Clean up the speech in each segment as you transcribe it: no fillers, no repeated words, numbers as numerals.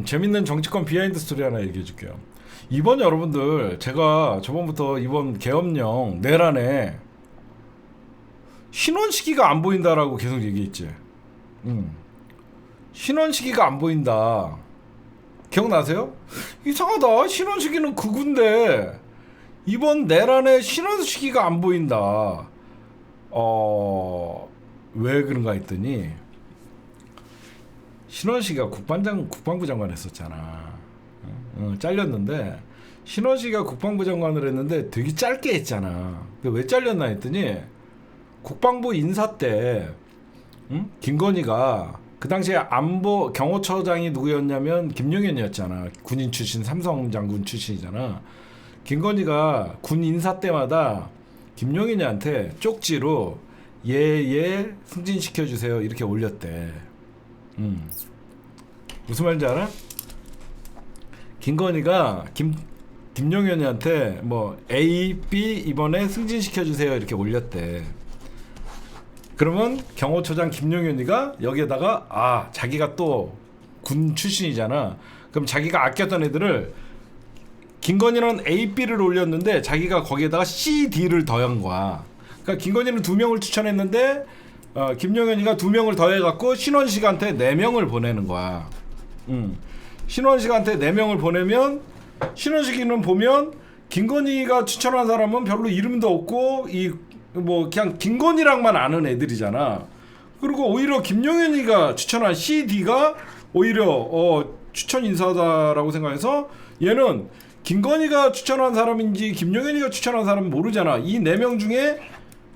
재밌는 정치권 비하인드 스토리 하나 얘기해 줄게요. 이번 여러분들 제가 저번부터 이번 계엄령 내란에 신원 시기가 안 보인다라고 계속 얘기했지. 신원 시기가 안 보인다. 기억나세요? 이상하다. 신원 시기는 극우인데 이번 내란에 신원 시기가 안 보인다. 왜 그런가 했더니 신원식이가 국방부 장관 했었잖아. 잘렸는데 신원식이가 국방부 장관을 했는데 되게 짧게 했잖아. 왜 잘렸나 했더니 국방부 인사 때 김건희가 그 당시에 안보 경호처장이 누구였냐면 김용현이었잖아. 군인 출신 삼성 장군 출신이잖아. 김건희가 군 인사 때마다 김용현이한테 쪽지로 얘 승진시켜주세요 이렇게 올렸대. 무슨 말인지 알아? 김건희가 김용현이한테 뭐 A, B 이번에 승진시켜주세요 이렇게 올렸대. 그러면 경호처장 김용현이가 여기에다가 자기가 또 군 출신이잖아. 그럼 자기가 아꼈던 애들을 김건희는 A, B를 올렸는데 자기가 거기에다가 C, D를 더한 거야. 그러니까 김건희는 2명을 추천했는데 김용현이가 2명을 더해갖고 신원식한테 4명을 보내는 거야. 신원식한테 4명을 보내면 신원식이는 보면 김건희가 추천한 사람은 별로 이름도 없고 뭐 그냥 김건희랑만 아는 애들이잖아. 그리고 오히려 김용현이가 추천한 C, D가 오히려 추천 인사다라고 생각해서 얘는 김건희가 추천한 사람인지 김용현이가 추천한 사람은 모르잖아. 이 4명 중에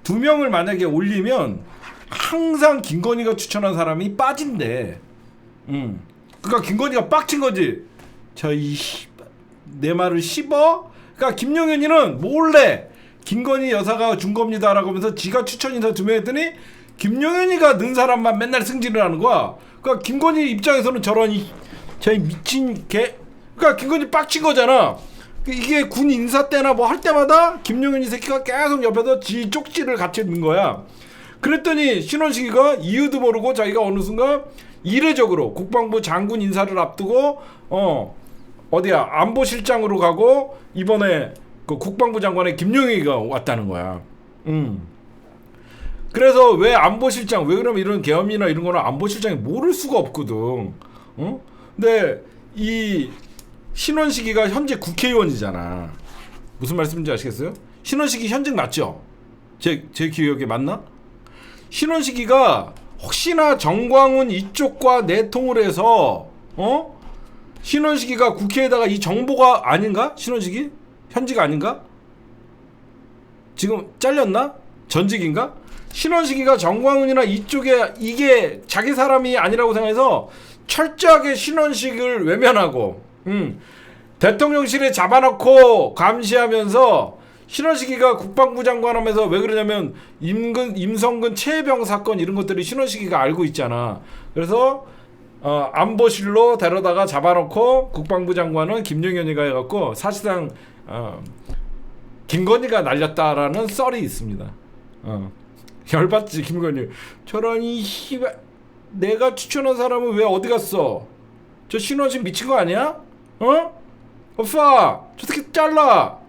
2명을 만약에 올리면 항상 김건희가 추천한 사람이 빠진대. 그러니까 김건희가 빡친 거지. 내 말을 씹어? 그러니까 김용현이는 몰래 김건희 여사가 준 겁니다라고 하면서 지가 추천 인사 2명 했더니 김용현이가 넣은 사람만 맨날 승진을 하는 거야. 그러니까 김건희 입장에서는 저런 미친 개. 그러니까 김건희 빡친 거잖아. 이게 군 인사 때나 뭐 할 때마다 김용현이 새끼가 계속 옆에서 지 쪽지를 같이 넣는 거야. 그랬더니 신원식이가 이유도 모르고 자기가 어느 순간 이례적으로 국방부 장군 인사를 앞두고 어디야 안보실장으로 가고 이번에 그 국방부 장관에 김용희가 왔다는 거야. 그래서 왜 안보실장 왜 그러면 이런 계엄이나 이런 거는 안보실장이 모를 수가 없거든. 근데 이 신원식이가 현재 국회의원이잖아. 무슨 말씀인지 아시겠어요? 신원식이 현직 맞죠? 제 기억에 맞나? 신원식이가 혹시나 정광훈 이쪽과 내통을 해서 신원식이가 국회에다가 이 정보가 아닌가? 신원식이? 현직 아닌가? 지금 잘렸나? 전직인가? 신원식이가 정광훈이나 이쪽에 이게 자기 사람이 아니라고 생각해서 철저하게 신원식을 외면하고 대통령실에 잡아놓고 감시하면서 신원식이가 국방부 장관 하면서 왜 그러냐면 임성근 최해병 사건 이런 것들이 신원식이가 알고 있잖아. 그래서 안보실로 데려다가 잡아놓고 국방부 장관은 김용현이가 해갖고 사실상 김건희가 날렸다라는 썰이 있습니다. 열받지 김건희. 저런 이 씨발 내가 추천한 사람은 왜 어디 갔어? 저 신원식 미친 거 아니야? 오빠 저 새끼 잘라.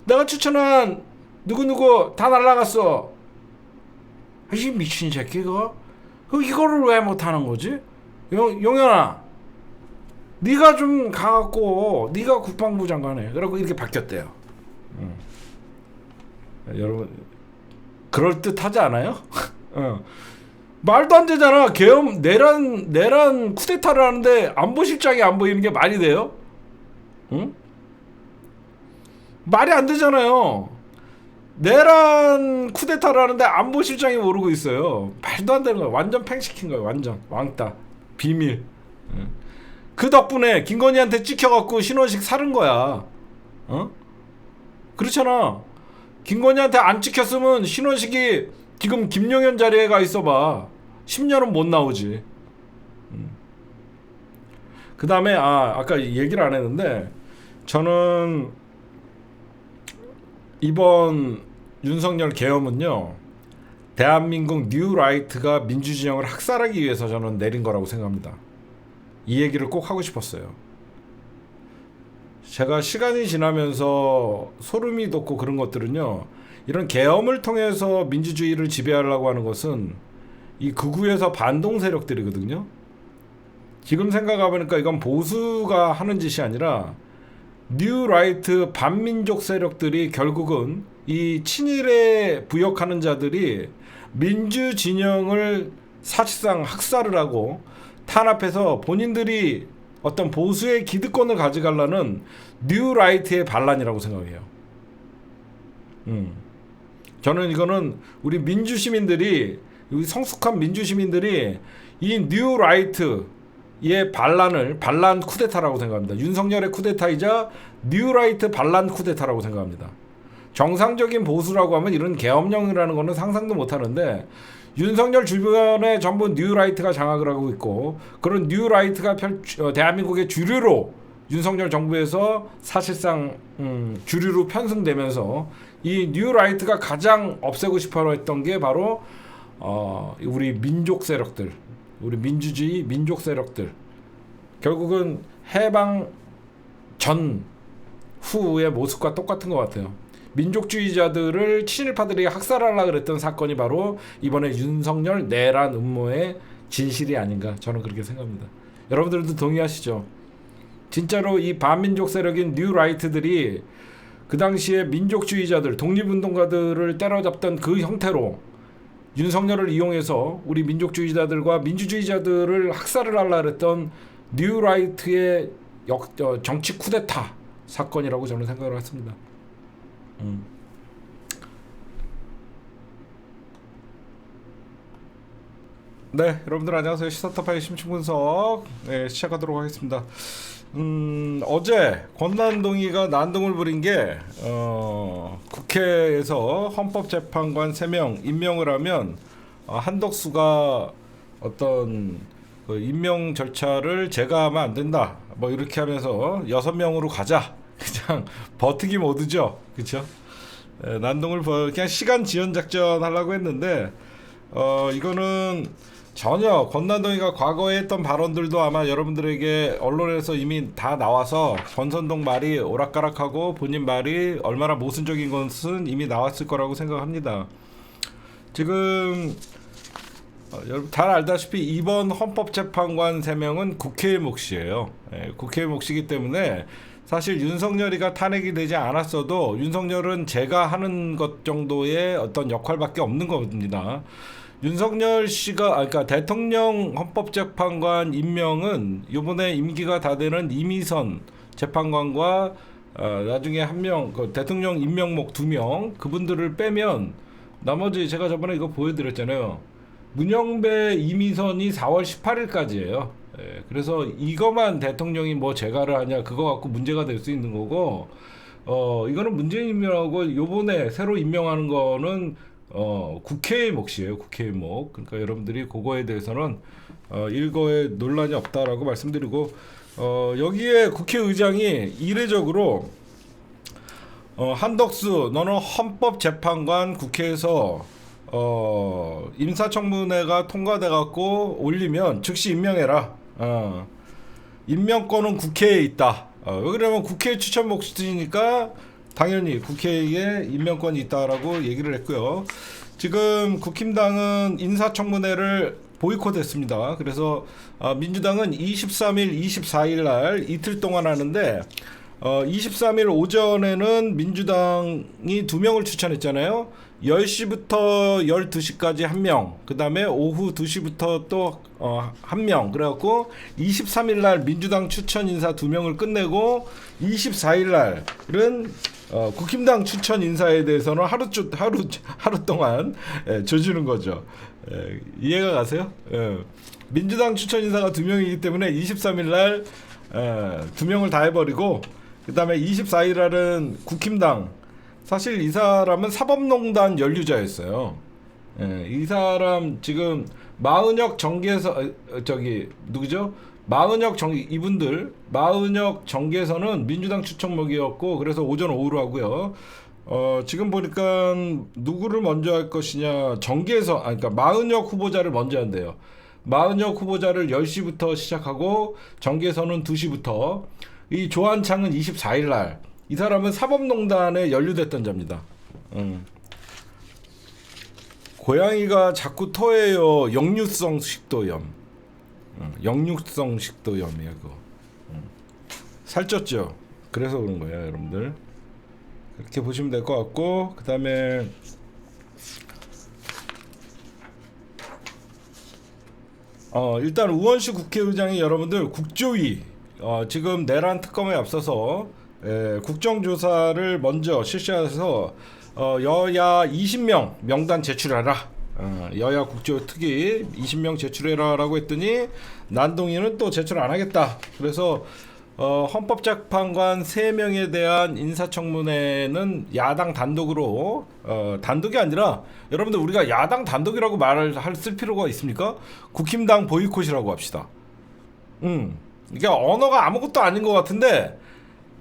내가 추천한 누구 다 날라갔어. 이 미친 새끼가 이거를 왜 못하는 거지? 용현아 네가 좀 가갖고 네가 국방부 장관해. 그러고 이렇게 바뀌었대요. 여러분 그럴듯하지 않아요? 말도 안 되잖아. 계엄 내란 쿠데타를 하는데 안보실장이 안 보이는 게 말이 돼요? 응? 말이 안 되잖아요. 내란 쿠데타를 하는데 안보실장이 모르고 있어요. 말도 안 되는 거야. 완전 팽시킨 거야. 완전 왕따 비밀. 그 덕분에 김건희한테 찍혀갖고 신원식 사른 거야. 그렇잖아. 김건희한테 안 찍혔으면 신원식이 지금 김용현 자리에 가 있어봐 10년은 못 나오지. 그 다음에 아까 얘기를 안 했는데 저는 이번 윤석열 계엄은요 대한민국 뉴라이트가 민주진영을 학살하기 위해서 저는 내린 거라고 생각합니다. 이 얘기를 꼭 하고 싶었어요. 제가 시간이 지나면서 소름이 돋고 그런 것들은요, 이런 계엄을 통해서 민주주의를 지배하려고 하는 것은 이 극우에서 반동 세력들이거든요. 지금 생각해보니까 이건 보수가 하는 짓이 아니라 뉴라이트 반민족 세력들이 결국은 이 친일에 부역하는 자들이 민주 진영을 사실상 학살을 하고 탄압해서 본인들이 어떤 보수의 기득권을 가져가려는 뉴라이트의 반란이라고 생각해요. 저는 이거는 우리 민주시민들이, 우리 성숙한 민주시민들이 이 뉴라이트의 반란 쿠데타라고 생각합니다. 윤석열의 쿠데타이자 뉴라이트 반란 쿠데타라고 생각합니다. 정상적인 보수라고 하면 이런 계엄령이라는 거는 상상도 못하는데, 윤석열 주변에 전부 뉴라이트가 장악을 하고 있고, 그런 뉴라이트가 대한민국의 주류로 윤석열 정부에서 사실상 주류로 편승되면서 이 뉴라이트가 가장 없애고 싶어 했던 게 바로 우리 민족 세력들, 우리 민주주의 민족 세력들, 결국은 해방 전 후의 모습과 똑같은 것 같아요. 민족주의자들을 친일파들이 학살하려고 그랬던 사건이 바로 이번에 윤석열 내란 음모의 진실이 아닌가, 저는 그렇게 생각합니다. 여러분들도 동의하시죠? 진짜로 이 반민족 세력인 뉴라이트들이 그 당시에 민족주의자들, 독립운동가들을 때려잡던 그 형태로 윤석열을 이용해서 우리 민족주의자들과 민주주의자들을 학살을 하려고 했던 뉴라이트의 정치 쿠데타 사건이라고 저는 생각을 했습니다. 네, 여러분들 안녕하세요. 시사타파의 심층분석 시작하도록 하겠습니다. 어제 권난동이가 난동을 부린 게 국회에서 헌법재판관 3명 임명을 하면 한덕수가 어떤 그 임명 절차를 제가 하면 안 된다, 뭐 이렇게 하면서 6명으로 가자, 그냥 버티기 모드죠, 그렇죠? 난동을 그냥 시간 지연 작전 하려고 했는데 이거는 전혀 권난동이가 과거에 했던 발언들도 아마 여러분들에게 언론에서 이미 다 나와서 권선동 말이 오락가락하고 본인 말이 얼마나 모순적인 것은 이미 나왔을 거라고 생각합니다. 지금 여러분 잘 알다시피 이번 헌법재판관 3명은 국회의 몫이에요. 국회의 몫이기 때문에 사실 윤석열이가 탄핵이 되지 않았어도 윤석열은 제가 하는 것 정도의 어떤 역할밖에 없는 겁니다. 윤석열 씨가 그러니까 대통령 헌법재판관 임명은 이번에 임기가 다 되는 이미선 재판관과 나중에 한 명, 그 대통령 임명목 2명, 그분들을 빼면 나머지 제가 저번에 이거 보여드렸잖아요. 문영배, 이미선이 4월 18일까지예요. 그래서 이거만 대통령이 뭐 재가를 하냐, 그거 갖고 문제가 될 수 있는 거고, 이거는 문재인 임명하고 요번에 새로 임명하는 거는 국회의 몫이에요. 국회의 몫. 그러니까 여러분들이 그거에 대해서는 일거에 논란이 없다라고 말씀드리고, 여기에 국회의장이 이례적으로 한덕수 너는 헌법재판관 국회에서 인사청문회가 통과돼 갖고 올리면 즉시 임명해라. 임명권은 국회에 있다. 왜 그러면 국회 추천 몫이니까 당연히 국회에 임명권이 있다라고 얘기를 했고요. 지금 국힘당은 인사청문회를 보이콧했습니다. 그래서 민주당은 23일, 24일 날 이틀 동안 하는데 23일 오전에는 민주당이 2명을 추천했잖아요. 10시부터 12시까지 1명, 그 다음에 오후 2시부터 또 1명, 그래갖고 23일 날 민주당 추천 인사 2명을 끝내고 24일 날은 국힘당 추천 인사에 대해서는 하루 동안 줘주는 거죠. 이해가 가세요? 민주당 추천 인사가 2명이기 때문에 23일 날 2명을 다 해버리고, 그 다음에 24일 날은 국힘당, 사실 이 사람은 사법농단 연루자였어요. 이 사람 지금 마은혁 정계선 누구죠? 마은혁 정계선은 민주당 추천목이었고, 그래서 오전 오후로 하고요. 지금 보니까 누구를 먼저 할 것이냐, 그러니까 마은혁 후보자를 먼저 한대요. 마은혁 후보자를 10시부터 시작하고 정계선은 2시부터. 이 조한창은 24일 날. 이 사람은 사법농단에 연루됐던 자입니다. 고양이가 자꾸 토해요. 역류성 식도염. 역류성 식도염이야 그거. 살쪘죠. 그래서 그런 거예요, 여러분들. 그렇게 보시면 될 것 같고, 그 다음에 일단 우원식 국회의장이 여러분들 국조위 지금 내란 특검에 앞서서 국정조사를 먼저 실시해서 여야 20명 명단 제출하라. 여야 국조특위 20명 제출해라라고 했더니 난동이는 또 제출 안 하겠다. 그래서 헌법재판관 3명에 대한 인사청문회는 야당 단독으로 단독이 아니라 여러분들 우리가 야당 단독이라고 말을 쓸 필요가 있습니까? 국힘당 보이콧이라고 합시다. 이게 언어가 아무것도 아닌 것 같은데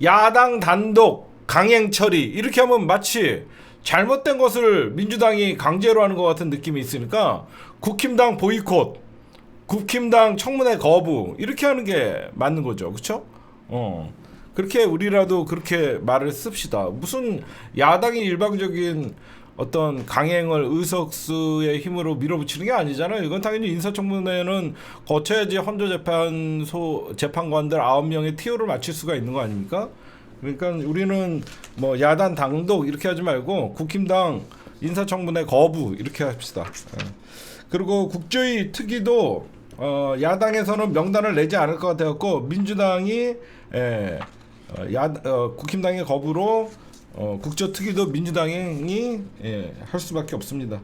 야당 단독 강행 처리 이렇게 하면 마치 잘못된 것을 민주당이 강제로 하는 것 같은 느낌이 있으니까 국힘당 보이콧, 국힘당 청문회 거부 이렇게 하는 게 맞는 거죠, 그렇죠? 그렇게 우리라도 그렇게 말을 씁시다. 무슨 야당이 일방적인 어떤 강행을 의석수의 힘으로 밀어붙이는 게 아니잖아요. 이건 당연히 인사청문회는 거쳐야지 헌조재판소 재판관들 9명의 티오를 맞출 수가 있는 거 아닙니까? 그러니까 우리는 뭐 야당 단독 이렇게 하지 말고 국힘당 인사청문회 거부 이렇게 합시다. 그리고 국조위 특위도 야당에서는 명단을 내지 않을 것 같아갖고 민주당이 국힘당의 거부로 국조특위도 민주당이 할 수밖에 없습니다.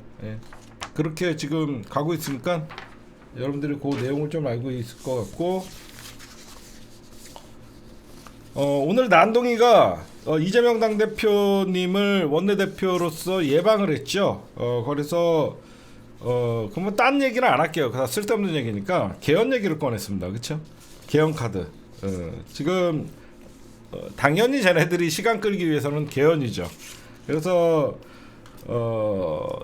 그렇게 지금 가고 있으니까 여러분들이 그 내용을 좀 알고 있을 것 같고, 오늘 난동이가 이재명 당대표님을 원내대표로서 예방을 했죠. 그래서 그러면 딴 얘기는 안 할게요. 다 쓸데없는 얘기니까 개헌 얘기를 꺼냈습니다. 그렇죠? 개헌 카드. 지금 당연히 쟤네들이 시간 끌기 위해서는 개헌이죠. 그래서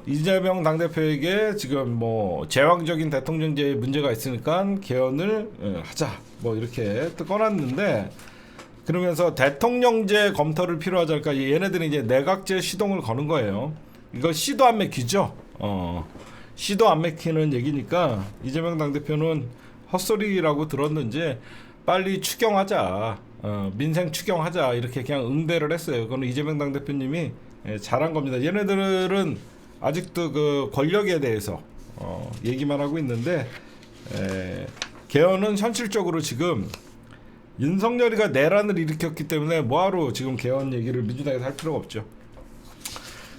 이재명 당대표에게 지금 뭐 제왕적인 대통령제에 문제가 있으니까 개헌을 하자 뭐 이렇게 또 꺼놨는데, 그러면서 대통령제 검토를 필요하지 않을까. 얘네들이 이제 내각제 시동을 거는 거예요. 이거 씨도 안 맥히죠. 씨도 안 맥히는 얘기니까 이재명 당대표는 헛소리라고 들었는지 빨리 추경하자, 민생 추경하자 이렇게 그냥 응대를 했어요. 그건 이재명 당대표님이 잘한 겁니다. 얘네들은 아직도 그 권력에 대해서 얘기만 하고 있는데, 개헌은 현실적으로 지금 윤석열이가 내란을 일으켰기 때문에 뭐하러 지금 개헌 얘기를 민주당에서 할 필요가 없죠.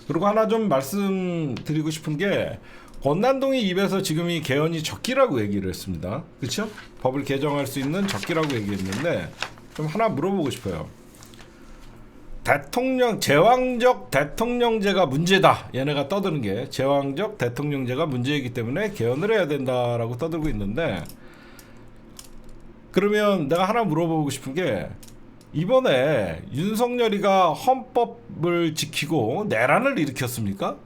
그리고 하나 좀 말씀드리고 싶은 게, 권난동이 입에서 지금 이 개헌이 적기라고 얘기를 했습니다. 그렇죠? 법을 개정할 수 있는 적기라고 얘기했는데, 좀 하나 물어보고 싶어요. 제왕적 대통령제가 문제다. 얘네가 떠드는 게 제왕적 대통령제가 문제이기 때문에 개헌을 해야 된다라고 떠들고 있는데, 그러면 내가 하나 물어보고 싶은 게, 이번에 윤석열이가 헌법을 지키고 내란을 일으켰습니까?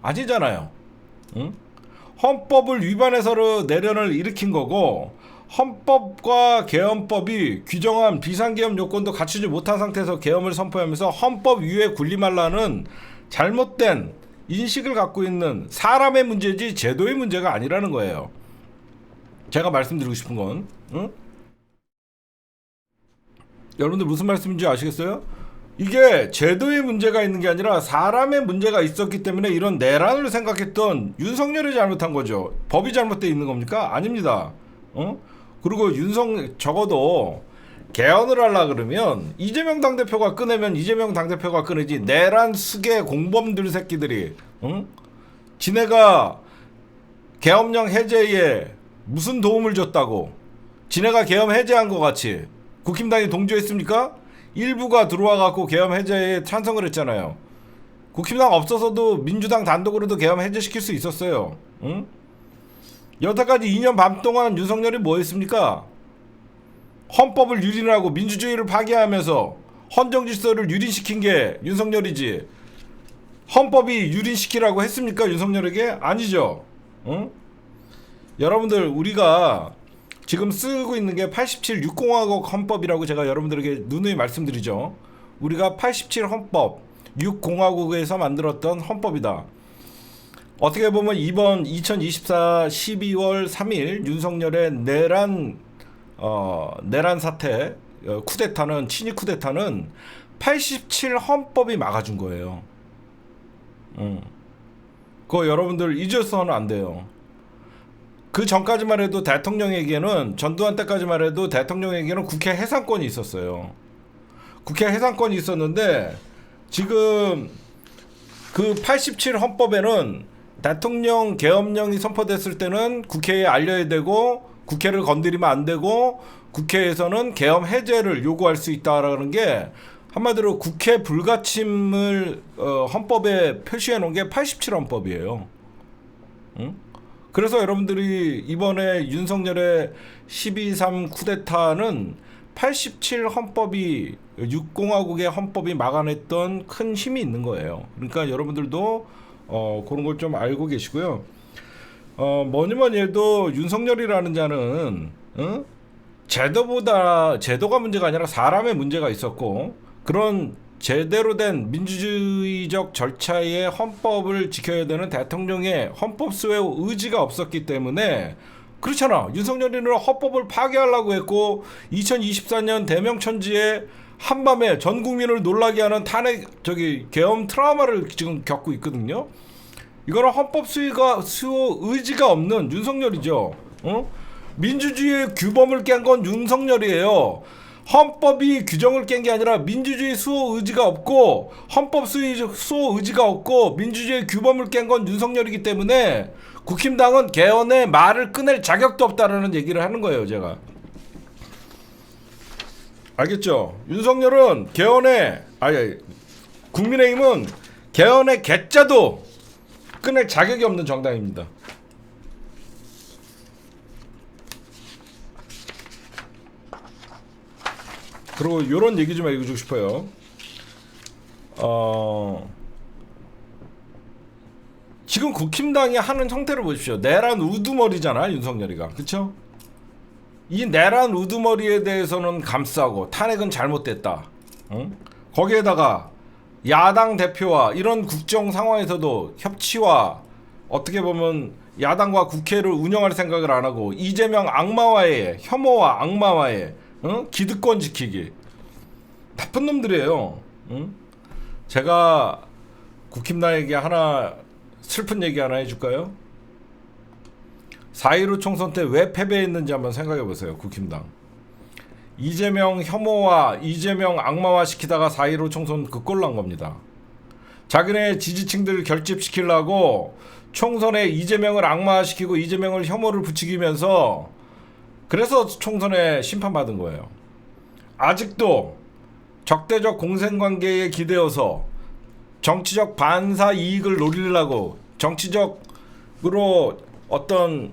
아니잖아요. 응? 헌법을 위반해서 내란을 일으킨 거고, 헌법과 개헌법이 규정한 비상계엄 요건도 갖추지 못한 상태에서 계엄을 선포하면서 헌법 위에 군림하려는 잘못된 인식을 갖고 있는 사람의 문제지 제도의 문제가 아니라는 거예요. 제가 말씀드리고 싶은 건, 응? 여러분들 무슨 말씀인지 아시겠어요? 이게 제도의 문제가 있는 게 아니라 사람의 문제가 있었기 때문에 이런 내란을 생각했던 윤석열이 잘못한 거죠. 법이 잘못되어 있는 겁니까? 아닙니다. 그리고 적어도 개헌을 하려 그러면 이재명 당대표가 꺼내면 이재명 당대표가 꺼내지, 내란 수계 공범들 새끼들이 지네가 계엄령 해제에 무슨 도움을 줬다고, 지네가 계엄 해제한 것 같이 국힘당이 동조했습니까? 일부가 들어와 갖고 계엄 해제에 찬성을 했잖아요. 국힘당 없어서도 민주당 단독으로도 계엄 해제시킬 수 있었어요. 응? 여태까지 2년 반 동안 윤석열이 뭐 했습니까? 헌법을 유린하고 민주주의를 파괴하면서 헌정질서를 유린시킨 게 윤석열이지, 헌법이 유린시키라고 했습니까? 윤석열에게? 아니죠. 응? 여러분들 우리가 지금 쓰고 있는 게 87 6공화국 헌법이라고 제가 여러분들에게 누누이 말씀드리죠. 우리가 87 헌법 6공화국에서 만들었던 헌법이다. 어떻게 보면 이번 2024 12월 3일 윤석열의 내란 사태, 쿠데타는, 친위 쿠데타는 87 헌법이 막아준 거예요. 그거 여러분들 잊어서는 안 돼요. 그 전까지만 해도 대통령에게는, 전두환 때까지만 해도 대통령에게는 국회 해산권이 있었어요. 국회 해산권이 있었는데 지금 그 87 헌법에는 대통령 계엄령이 선포됐을 때는 국회에 알려야 되고 국회를 건드리면 안 되고 국회에서는 계엄 해제를 요구할 수 있다라는 게 한마디로 국회 불가침을 헌법에 표시해 놓은 게 87 헌법이에요. 응? 그래서 여러분들이 이번에 윤석열의 12.3 쿠데타는 87 헌법이 6공화국의 헌법이 막아냈던 큰 힘이 있는 거예요. 그러니까 여러분들도 그런 걸 좀 알고 계시고요. 뭐니 해도 윤석열이라는 자는 제도가 문제가 아니라 사람의 문제가 있었고, 그런 제대로 된 민주주의적 절차의 헌법을 지켜야 되는 대통령의 헌법 수호의 의지가 없었기 때문에, 그렇잖아. 윤석열이는 헌법을 파괴하려고 했고 2024년 대명천지에 한밤에 전 국민을 놀라게 하는 계엄 트라우마를 지금 겪고 있거든요. 이거는 헌법 수호 의지가 없는 윤석열이죠. 민주주의의 규범을 깬 건 윤석열이에요. 헌법이 규정을 깬 게 아니라 민주주의 수호 의지가 없고 헌법 수호 의지가 없고 민주주의 규범을 깬 건 윤석열이기 때문에 국힘당은 개헌의 말을 꺼낼 자격도 없다라는 얘기를 하는 거예요, 제가. 알겠죠? 윤석열은 국민의힘은 개헌의 개자도 꺼낼 자격이 없는 정당입니다. 그리고 이런 얘기 좀 해주고 싶어요. 지금 국힘당이 하는 형태를 보십시오. 내란 우두머리잖아, 윤석열이가. 그쵸? 이 내란 우두머리에 대해서는 감싸고 탄핵은 잘못됐다. 응? 거기에다가 야당 대표와 이런 국정 상황에서도 협치와 어떻게 보면 야당과 국회를 운영할 생각을 안 하고 이재명 악마와의 혐오와 악마와의 기득권 지키기. 나쁜 놈들이에요. 제가 국힘당에게 하나 슬픈 얘기 하나 해줄까요? 4.15 총선 때 왜 패배했는지 한번 생각해보세요. 국힘당 이재명 혐오와 이재명 악마화 시키다가 4.15 총선 그 꼴 난 겁니다. 자기네 지지층들을 결집시키려고 총선에 이재명을 악마화시키고 이재명을 혐오를 부추기면서 그래서 총선에 심판받은 거예요. 아직도 적대적 공생관계에 기대어서 정치적 반사 이익을 노리려고 정치적으로 어떤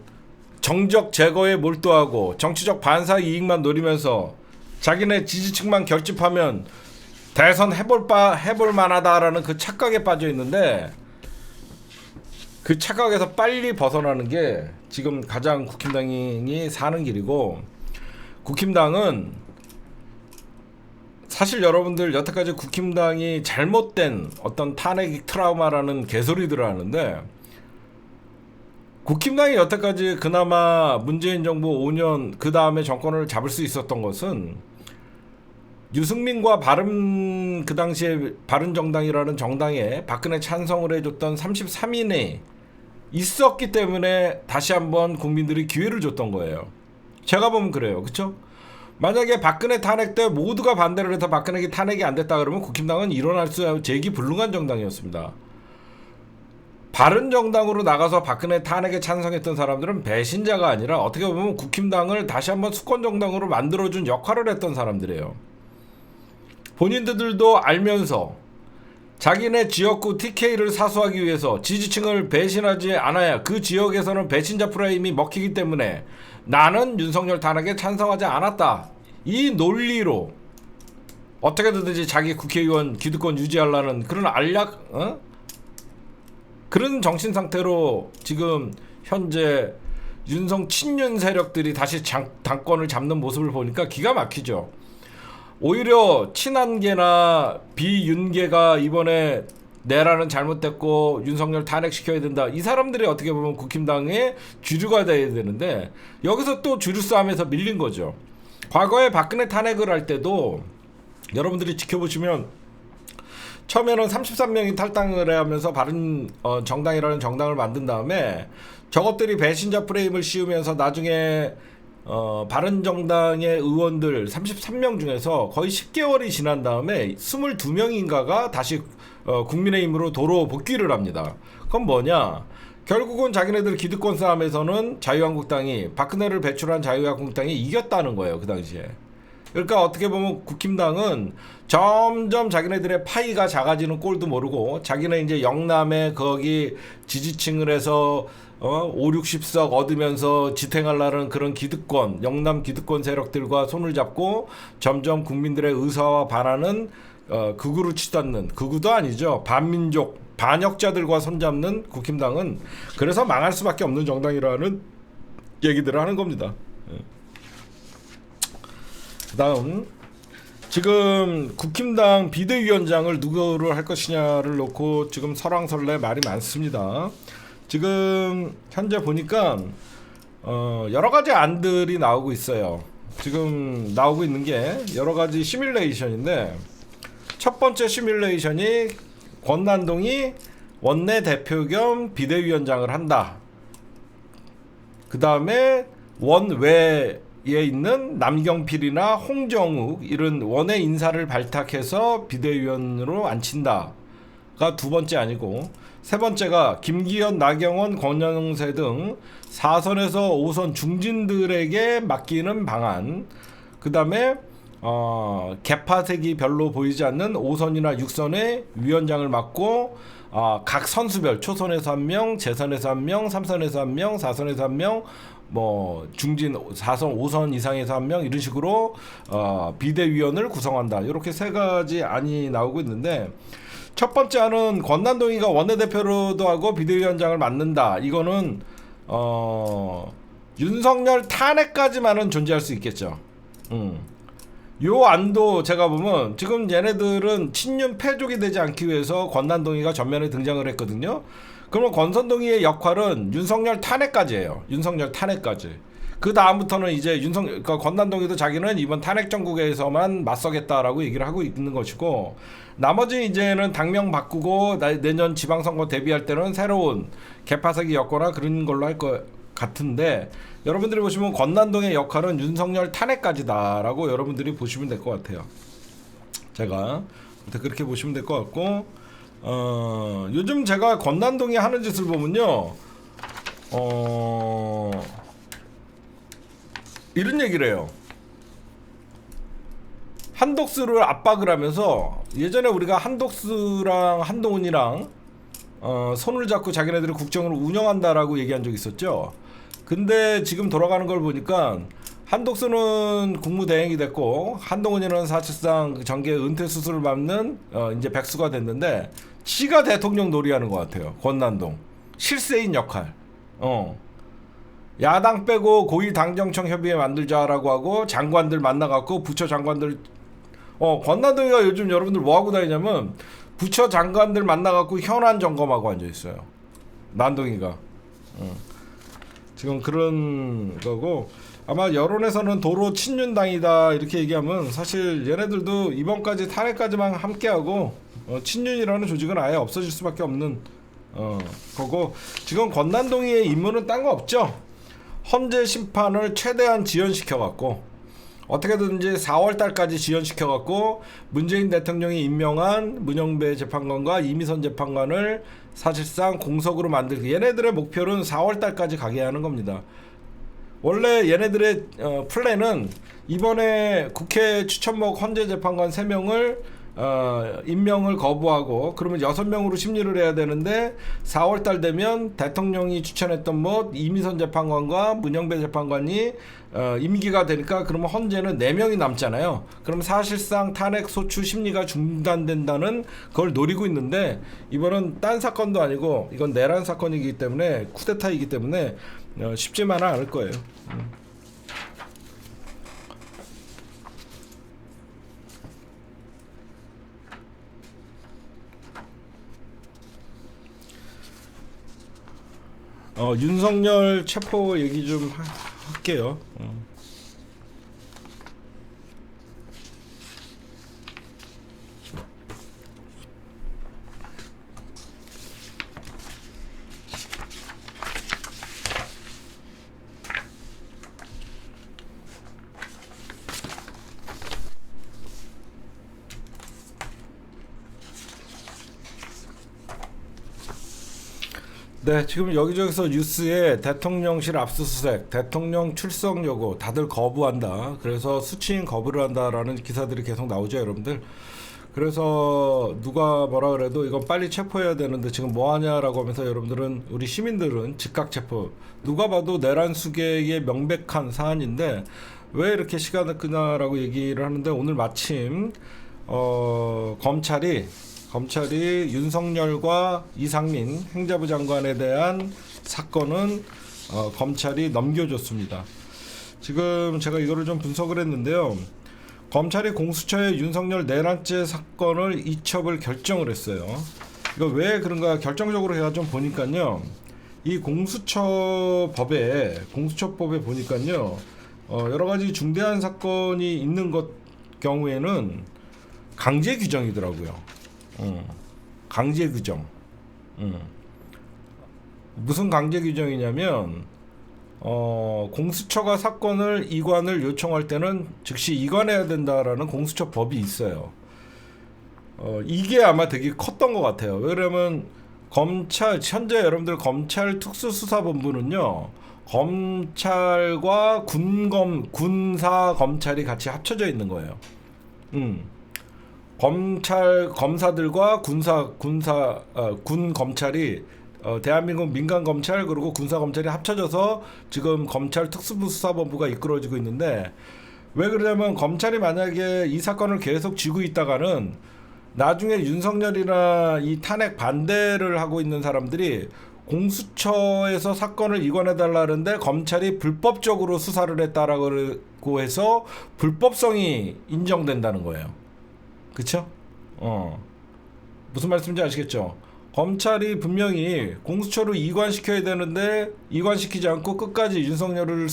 정적 제거에 몰두하고 정치적 반사 이익만 노리면서 자기네 지지층만 결집하면 대선 해볼 만하다라는 그 착각에 빠져 있는데, 그 착각에서 빨리 벗어나는 게 지금 가장 국힘당이 사는 길이고, 국힘당은 사실 여러분들 여태까지 국힘당이 잘못된 어떤 탄핵 트라우마라는 개소리들을 하는데, 국힘당이 여태까지 그나마 문재인 정부 5년 그 다음에 정권을 잡을 수 있었던 것은 유승민과 그 당시에 바른정당이라는 정당에 박근혜 찬성을 해줬던 33인이 있었기 때문에 다시 한번 국민들이 기회를 줬던 거예요. 제가 보면 그래요. 그쵸? 만약에 박근혜 탄핵 때 모두가 반대를 해서 박근혜 탄핵이 안 됐다 그러면 국힘당은 일어날 수 제기 불능한 정당이었습니다. 바른정당으로 나가서 박근혜 탄핵에 찬성했던 사람들은 배신자가 아니라 어떻게 보면 국힘당을 다시 한번 수권정당으로 만들어준 역할을 했던 사람들이에요. 본인들도 알면서 자기네 지역구 TK를 사수하기 위해서 지지층을 배신하지 않아야 그 지역에서는 배신자 프레임이 먹히기 때문에 나는 윤석열 탄핵에 찬성하지 않았다, 이 논리로 어떻게든지 자기 국회의원 기득권 유지하려는 그런 그런 정신 상태로 지금 현재 윤석 친윤 세력들이 다시 당권을 잡는 모습을 보니까 기가 막히죠. 오히려 친한계나 비윤계가 이번에 내란은 잘못됐고 윤석열 탄핵시켜야 된다. 이 사람들이 어떻게 보면 국힘당의 주류가 돼야 되는데 여기서 또 주류 싸움에서 밀린 거죠. 과거에 박근혜 탄핵을 할 때도 여러분들이 지켜보시면 처음에는 33명이 탈당을 하면서 바른 정당이라는 정당을 만든 다음에 저것들이 배신자 프레임을 씌우면서 나중에 바른정당의 의원들 33명 중에서 거의 10개월이 지난 다음에 22명인가가 다시 국민의힘으로 도로 복귀를 합니다. 그건 뭐냐? 결국은 자기네들 기득권 싸움에서는 자유한국당이 박근혜를 배출한 자유한국당이 이겼다는 거예요. 그 당시에. 그러니까 어떻게 보면 국힘당은 점점 자기네들의 파이가 작아지는 꼴도 모르고 자기네 이제 영남에 거기 지지층을 해서 5, 60석 얻으면서 지탱하려는 그런 기득권, 영남 기득권 세력들과 손을 잡고 점점 국민들의 의사와 반하는 극우로 치닫는, 극우도 아니죠. 반민족, 반역자들과 손잡는 국힘당은 그래서 망할 수밖에 없는 정당이라는 얘기들을 하는 겁니다. 그 다음 지금 국힘당 비대위원장을 누구를 할 것이냐를 놓고 지금 설왕설래 말이 많습니다. 지금 현재 보니까 여러 가지 안들이 나오고 있어요. 지금 나오고 있는 게 여러 가지 시뮬레이션인데 첫 번째 시뮬레이션이 권난동이 원내대표 겸 비대위원장을 한다. 그 다음에 원외에 있는 남경필이나 홍정욱 이런 원외 인사를 발탁해서 비대위원으로 앉힌다가 두 번째 아니고 세 번째가 김기현, 나경원, 권영세 등 4선에서 5선 중진들에게 맡기는 방안. 그 다음에 개파색이 별로 보이지 않는 5선이나 6선의 위원장을 맡고 각 선수별 초선에서 1명, 재선에서 1명, 3선에서 1명, 4선에서 1명, 뭐 중진 4선, 5선 이상에서 1명 이런 식으로 비대위원을 구성한다. 이렇게 세 가지 안이 나오고 있는데 첫 번째 안은 권난동이가 원내대표로도 하고 비대위원장을 맡는다. 이거는 윤석열 탄핵까지만은 존재할 수 있겠죠. 요 안도 제가 보면 지금 얘네들은 친윤 패족이 되지 않기 위해서 권난동이가 전면에 등장을 했거든요. 그러면 권선동이의 역할은 윤석열 탄핵까지예요. 윤석열 탄핵까지. 그 다음부터는 이제 그러니까 권난동이도 자기는 이번 탄핵 정국에서만 맞서겠다라고 얘기를 하고 있는 것이고 나머지 이제는 당명 바꾸고 내년 지방선거 대비할 때는 새로운 개파색이 엮거나 그런 걸로 할 것 같은데 여러분들이 보시면 권난동의 역할은 윤석열 탄핵까지다라고 여러분들이 보시면 될 것 같아요. 제가 그렇게 보시면 될 것 같고 요즘 제가 권난동이 하는 짓을 보면요 이런 얘기를 해요. 한독수를 압박을 하면서 예전에 우리가 한독수랑 한동훈이랑 손을 잡고 자기네들이 국정을 운영한다라고 얘기한 적 있었죠. 근데 지금 돌아가는 걸 보니까 한독수는 국무대행이 됐고 한동훈이는 사실상 정계 은퇴 수술을 받는 이제 백수가 됐는데 지가 대통령 놀이하는 것 같아요. 권난동 실세인 역할. 야당 빼고 고위 당정청 협의회 만들자라고 하고 장관들 만나갖고 부처 장관들 권난동이가 요즘 여러분들 뭐 하고 다니냐면 부처 장관들 만나갖고 현안 점검하고 앉아 있어요. 난동이가. 지금 그런 거고 아마 여론에서는 도로 친윤당이다 이렇게 얘기하면 사실 얘네들도 이번까지 탄핵까지만 함께하고 친윤이라는 조직은 아예 없어질 수밖에 없는 거고 지금 권난동이의 임무는 딴 거 없죠. 헌재 심판을 최대한 지연시켜갖고 어떻게든지 4월달까지 지연시켜갖고 문재인 대통령이 임명한 문영배 재판관과 이미선 재판관을 사실상 공석으로 만들기. 얘네들의 목표는 4월달까지 가게 하는 겁니다. 원래 얘네들의 플랜은 이번에 국회 추천목 헌재 재판관 3명을 임명을 거부하고 그러면 6명으로 심리를 해야 되는데 4월달 되면 대통령이 추천했던 뭐 이미선 재판관과 문영배 재판관이 임기가 되니까 그러면 헌재는 4명이 남잖아요. 그럼 사실상 탄핵 소추 심리가 중단된다는 걸 노리고 있는데 이번은 딴 사건도 아니고 이건 내란 사건이기 때문에 쿠데타이기 때문에 쉽지만은 않을 거예요. 윤석열 체포 얘기 좀 할게요. 네, 지금 여기저기서 뉴스에 대통령실 압수수색, 대통령 출석 요구 다들 거부한다. 그래서 수치인 거부를 한다라는 기사들이 계속 나오죠, 여러분들. 그래서 누가 뭐라 그래도 이건 빨리 체포해야 되는데 지금 뭐 하냐라고 하면서 여러분들은, 우리 시민들은 즉각 체포. 누가 봐도 내란 수계의 명백한 사안인데 왜 이렇게 시간을 끄냐라고 얘기를 하는데, 오늘 마침 검찰이 윤석열과 이상민 행자부 장관에 대한 사건은 검찰이 넘겨줬습니다. 지금 제가 이거를 좀 분석을 했는데요. 검찰이 공수처에 윤석열 내란죄 사건을 이첩을 결정을 했어요. 이거 왜 그런가 결정적으로 해가 좀 보니까요. 이 공수처법에 보니까요. 여러 가지 중대한 사건이 있는 것 경우에는 강제 규정이더라고요. 강제 규정. 무슨 강제 규정이냐면 공수처가 사건을 이관을 요청할 때는 즉시 이관해야 된다라는 공수처법이 있어요. 이게 아마 되게 컸던 것 같아요. 왜냐면 현재 여러분들 검찰 특수수사본부는요, 검찰과 군사 검찰이 같이 합쳐져 있는 거예요. 검사들과 군 검찰이 대한민국 민간 검찰 그리고 군사 검찰이 합쳐져서 지금 검찰 특수수사본부가 이끌어지고 있는데, 왜 그러냐면 검찰이 만약에 이 사건을 계속 쥐고 있다가는 나중에 윤석열이나 이 탄핵 반대를 하고 있는 사람들이 공수처에서 사건을 이관해달라는데 검찰이 불법적으로 수사를 했다라고 해서 불법성이 인정된다는 거예요. 그쵸? 무슨 말씀인지 아시겠죠? 검찰이 분명히 공수처로 이관시켜야 되는데 이관시키지 않고 끝까지 윤석열을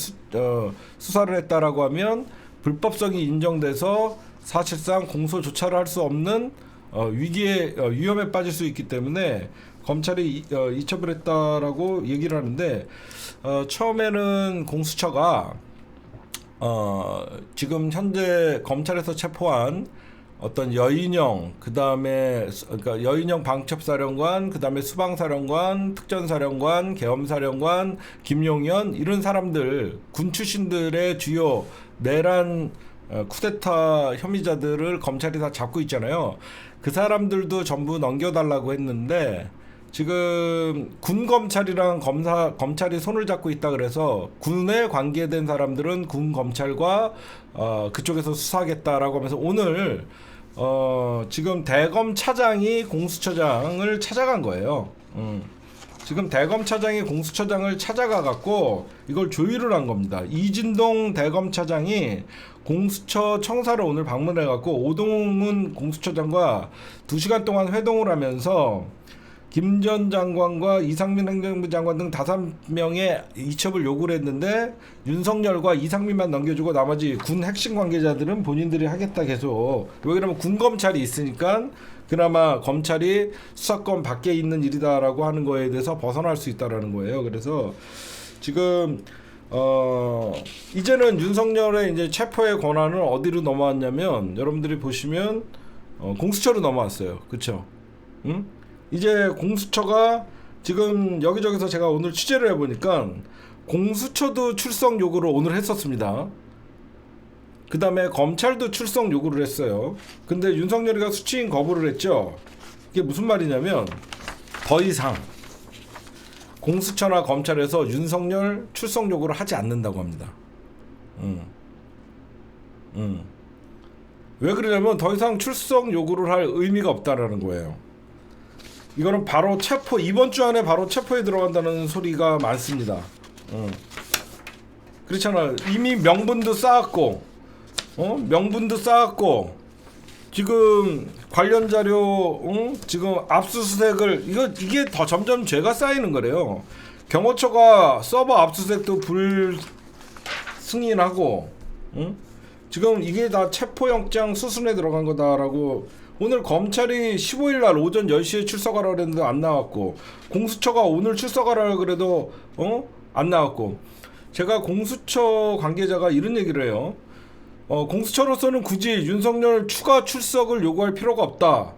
수사를 했다라고 하면 불법성이 인정돼서 사실상 공소조차를 할 수 없는 위험에 빠질 수 있기 때문에 검찰이 이첩을 했다라고 얘기를 하는데, 처음에는 공수처가 지금 현재 검찰에서 체포한 어떤 여인영, 그러니까 여인영 방첩사령관, 그다음에 수방사령관, 특전사령관, 계엄사령관, 김용현, 이런 사람들, 군 출신들의 주요 내란 쿠데타 혐의자들을 검찰이 다 잡고 있잖아요. 그 사람들도 전부 넘겨달라고 했는데 지금 군 검찰이랑 검찰이 손을 잡고 있다 그래서 군에 관계된 사람들은 군 검찰과 그쪽에서 수사하겠다라고 하면서 오늘 지금 대검 차장이 공수처장을 찾아간 거예요. 지금 대검 차장이 공수처장을 찾아가 갖고 이걸 조율을 한 겁니다. 이진동 대검 차장이 공수처 청사를 오늘 방문해 갖고 오동훈 공수처장과 2시간 동안 회동을 하면서 김 전 장관과 이상민 행정부 장관 등 5명의 이첩을 요구를 했는데 윤석열과 이상민만 넘겨주고 나머지 군 핵심 관계자들은 본인들이 하겠다 계속. 왜 그러면 군 검찰이 있으니까 그나마 검찰이 수사권 밖에 있는 일이다라고 하는 거에 대해서 벗어날 수 있다라는 거예요. 그래서 지금 이제는 윤석열의 이제 체포의 권한은 어디로 넘어왔냐면 여러분들이 보시면 공수처로 넘어왔어요. 그렇죠? 응? 이제 공수처가 지금 여기저기서 제가 오늘 취재를 해보니까 공수처도 출석 요구를 오늘 했었습니다. 그 다음에 검찰도 출석 요구를 했어요. 근데 윤석열이가 수치인 거부를 했죠. 이게 무슨 말이냐면 더 이상 공수처나 검찰에서 윤석열 출석 요구를 하지 않는다고 합니다. 왜 그러냐면 더 이상 출석 요구를 할 의미가 없다라는 거예요. 이거는 바로 체포, 이번 주 안에 바로 체포에 들어간다는 소리가 많습니다. 그렇잖아. 이미 명분도 쌓았고, 명분도 쌓았고, 지금 관련 자료, 지금 압수수색을 이게 더 점점 죄가 쌓이는 거래요. 경호처가 서버 압수수색도 불승인하고, 지금 이게 다 체포영장 수순에 들어간 거다라고. 오늘 검찰이 15일 날 오전 10시에 출석하라 그랬는데 안 나왔고, 공수처가 오늘 출석하라 그래도 안 나왔고. 제가 공수처 관계자가 이런 얘기를 해요. 공수처로서는 굳이 윤석열 추가 출석을 요구할 필요가 없다.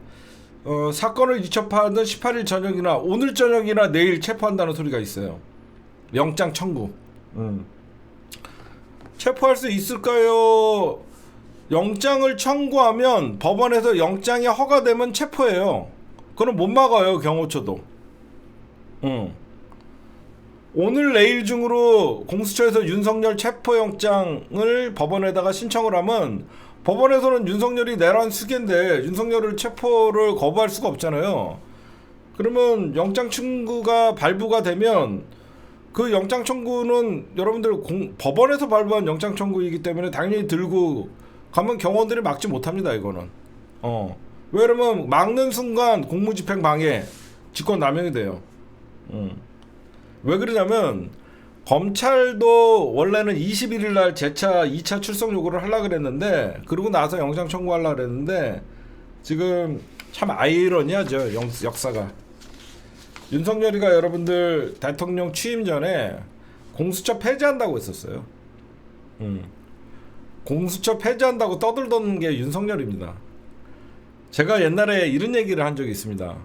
사건을 이첩하는 18일 저녁이나 오늘 저녁이나 내일 체포한다는 소리가 있어요. 영장 청구. 체포할 수 있을까요? 영장을 청구하면 법원에서 영장이 허가되면 체포해요. 그럼 못 막아요, 경호처도. 오늘 내일 중으로 공수처에서 윤석열 체포영장을 법원에다가 신청을 하면 법원에서는 윤석열이 내란 수개인데 윤석열을 체포를 거부할 수가 없잖아요. 그러면 영장 청구가 발부가 되면 그 영장 청구는 여러분들 법원에서 발부한 영장 청구이기 때문에 당연히 들고 가면 경호원들이 막지 못합니다. 이거는. 왜 그러면 막는 순간 공무집행 방해, 직권남용이 돼요. 왜 그러냐면 검찰도 원래는 21일 날 재차 2차 출석 요구를 하려고 그랬는데, 그러고 나서 영장 청구하려고 그랬는데, 지금 참 아이러니하죠, 역사가. 윤석열이가 여러분들 대통령 취임 전에 공수처 폐지한다고 했었어요. 공수처 폐지한다고 떠들던 게 윤석열입니다. 제가 옛날에 이런 얘기를 한 적이 있습니다.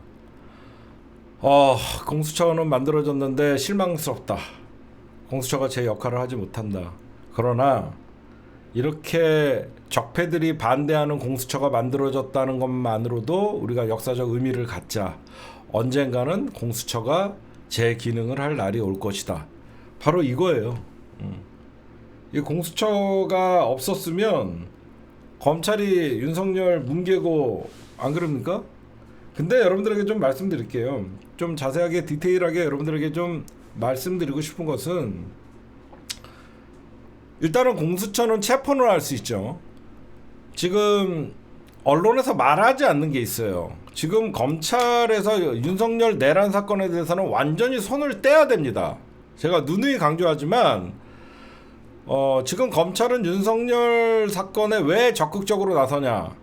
공수처는 만들어졌는데 실망스럽다. 공수처가 제 역할을 하지 못한다. 그러나 이렇게 적폐들이 반대하는 공수처가 만들어졌다는 것만으로도 우리가 역사적 의미를 갖자. 언젠가는 공수처가 제 기능을 할 날이 올 것이다. 바로 이거예요. 이 공수처가 없었으면 검찰이 윤석열 뭉개고, 안 그럽니까? 근데 여러분들에게 좀 말씀드릴게요. 좀 자세하게 디테일하게 여러분들에게 좀 말씀드리고 싶은 것은, 일단은 공수처는 체포를 할 수 있죠. 지금 언론에서 말하지 않는 게 있어요. 지금 검찰에서 윤석열 내란 사건에 대해서는 완전히 손을 떼야 됩니다. 제가 누누이 강조하지만 지금 검찰은 윤석열 사건에 왜 적극적으로 나서냐,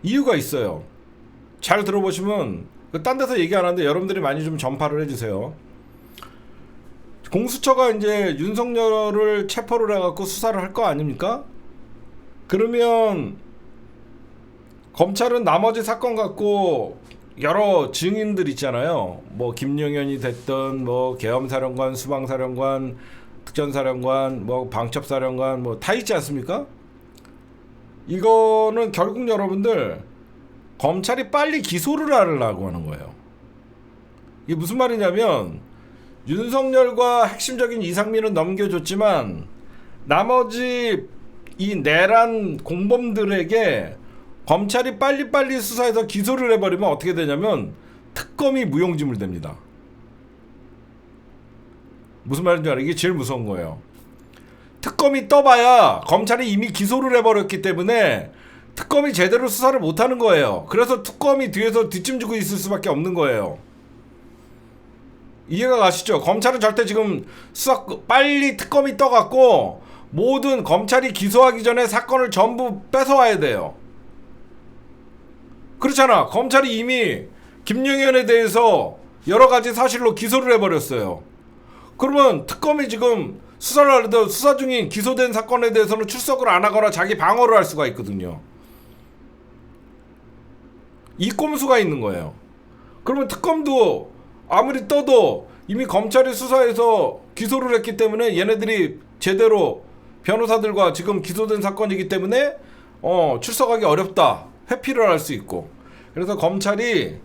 이유가 있어요. 잘 들어보시면, 딴 데서 얘기 안 하는데 여러분들이 많이 좀 전파를 해주세요. 공수처가 이제 윤석열을 체포를 해갖고 수사를 할 거 아닙니까? 그러면 검찰은 나머지 사건 갖고 여러 증인들 있잖아요. 뭐 김용현이 됐든, 뭐 계엄사령관, 수방사령관, 특전사령관, 뭐 방첩사령관, 뭐 다 있지 않습니까? 이거는 결국 여러분들 검찰이 빨리 기소를 하려고 하는 거예요. 이게 무슨 말이냐면, 윤석열과 핵심적인 이상민은 넘겨줬지만 나머지 이 내란 공범들에게 검찰이 빨리빨리 수사해서 기소를 해버리면 어떻게 되냐면 특검이 무용지물 됩니다. 무슨 말인지 알아? 이게 제일 무서운 거예요. 특검이 떠봐야 검찰이 이미 기소를 해버렸기 때문에 특검이 제대로 수사를 못하는 거예요. 그래서 특검이 뒤에서 뒷짐지고 있을 수밖에 없는 거예요. 이해가 가시죠? 검찰은 절대 지금 빨리 특검이 떠갖고 모든 검찰이 기소하기 전에 사건을 전부 뺏어와야 돼요. 그렇잖아. 검찰이 이미 김용현에 대해서 여러 가지 사실로 기소를 해버렸어요. 그러면 특검이 지금 수사를 하려도 수사 중인 기소된 사건에 대해서는 출석을 안 하거나 자기 방어를 할 수가 있거든요. 이 꼼수가 있는 거예요. 그러면 특검도 아무리 떠도 이미 검찰이 수사해서 기소를 했기 때문에 얘네들이 제대로 변호사들과 지금 기소된 사건이기 때문에 출석하기 어렵다. 회피를 할 수 있고. 그래서 검찰이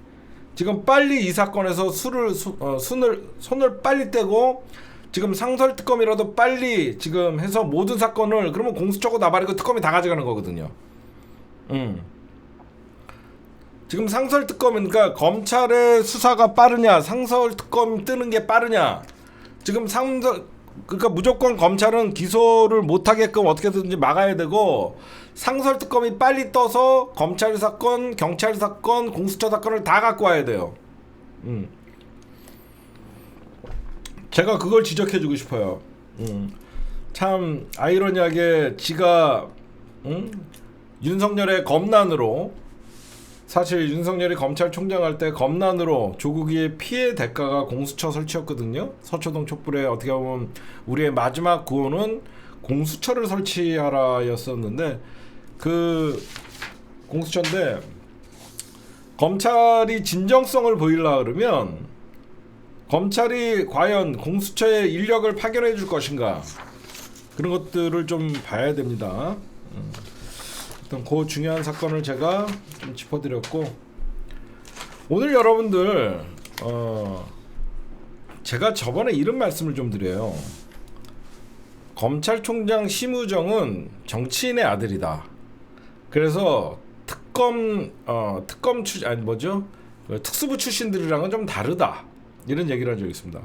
지금 빨리 이 사건에서 손을 빨리 떼고 지금 상설특검이라도 빨리 지금 해서 모든 사건을, 그러면 공수처고 나발이고 특검이 다 가져가는 거거든요. 지금 상설특검은, 그러니까 검찰의 수사가 빠르냐 상설특검 뜨는 게 빠르냐. 지금 그러니까 무조건 검찰은 기소를 못하게끔 어떻게든지 막아야 되고, 상설특검이 빨리 떠서 검찰 사건, 경찰 사건, 공수처 사건을 다 갖고 와야 돼요. 제가 그걸 지적해주고 싶어요. 참 아이러니하게 지가 윤석열의 검난으로, 사실 윤석열이 검찰총장 할 때 검난으로 조국의 피해 대가가 공수처 설치였거든요. 서초동 촛불에 어떻게 보면 우리의 마지막 구호는 공수처를 설치하라였었는데, 그 공수처인데 검찰이 진정성을 보이려 그러면 검찰이 과연 공수처의 인력을 파견해 줄 것인가, 그런 것들을 좀 봐야 됩니다. 일단 그 중요한 사건을 제가 좀 짚어드렸고, 오늘 여러분들 제가 저번에 이런 말씀을 좀 드려요. 검찰총장 심우정은 정치인의 아들이다. 그래서 특검 아니 뭐죠? 특수부 출신들이랑은 좀 다르다. 이런 얘기를 한 적이 있습니다.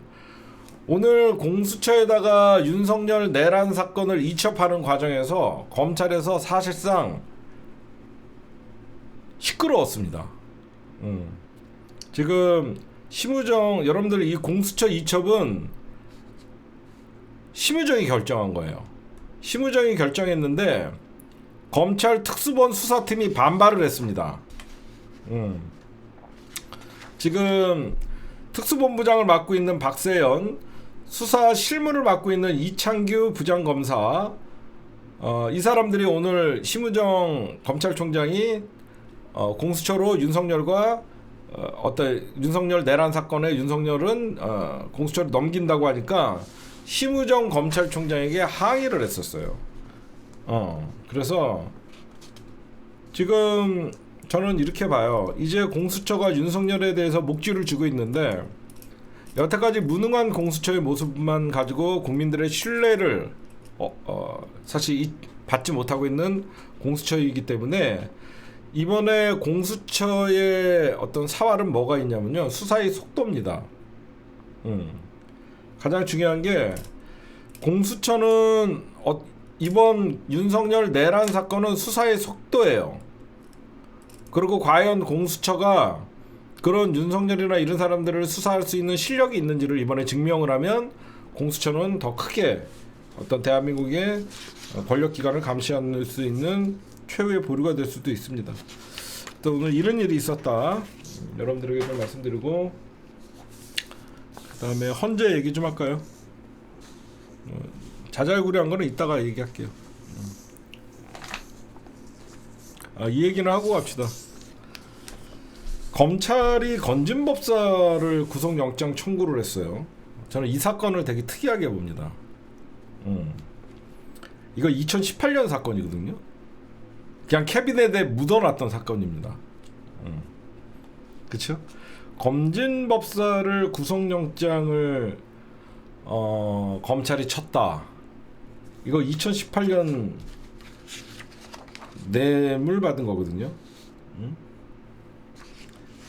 오늘 공수처에다가 윤석열 내란 사건을 이첩하는 과정에서 검찰에서 사실상 시끄러웠습니다. 지금 심우정, 여러분들 이 공수처 이첩은 심우정이 결정한 거예요. 심우정이 결정했는데 검찰 특수본 수사팀이 반발을 했습니다. 지금 특수본부장을 맡고 있는 박세연, 수사 실무를 맡고 있는 이창규 부장검사, 이 사람들이 오늘 심우정 검찰총장이 공수처로 윤석열과 윤석열 내란 사건에 윤석열은 공수처를 넘긴다고 하니까 심우정 검찰총장에게 항의를 했었어요. 그래서 지금 저는 이렇게 봐요. 이제 공수처가 윤석열에 대해서 목줄을 쥐고 있는데, 여태까지 무능한 공수처의 모습만 가지고 국민들의 신뢰를 사실 받지 못하고 있는 공수처이기 때문에, 이번에 공수처의 어떤 사활은 뭐가 있냐면요, 수사의 속도입니다. 가장 중요한 게, 공수처는 이번 윤석열 내란 사건은 수사의 속도예요. 그리고 과연 공수처가 그런 윤석열이나 이런 사람들을 수사할 수 있는 실력이 있는지를 이번에 증명을 하면 공수처는 더 크게 어떤 대한민국의 권력기관을 감시할 수 있는 최후의 보루가 될 수도 있습니다. 또 오늘 이런 일이 있었다, 여러분들에게 좀 말씀드리고, 그 다음에 헌재 얘기 좀 할까요? 자잘구레한 거는 이따가 얘기할게요. 이 얘기는 하고 갑시다. 검찰이 건진법사를 구속영장 청구를 했어요. 저는 이 사건을 되게 특이하게 봅니다. 이거 2018년 사건이거든요. 그냥 캐비넷에 묻어놨던 사건입니다. 그쵸? 검진법사를 구속영장을 검찰이 쳤다. 이거 2018년 뇌물 받은 거거든요.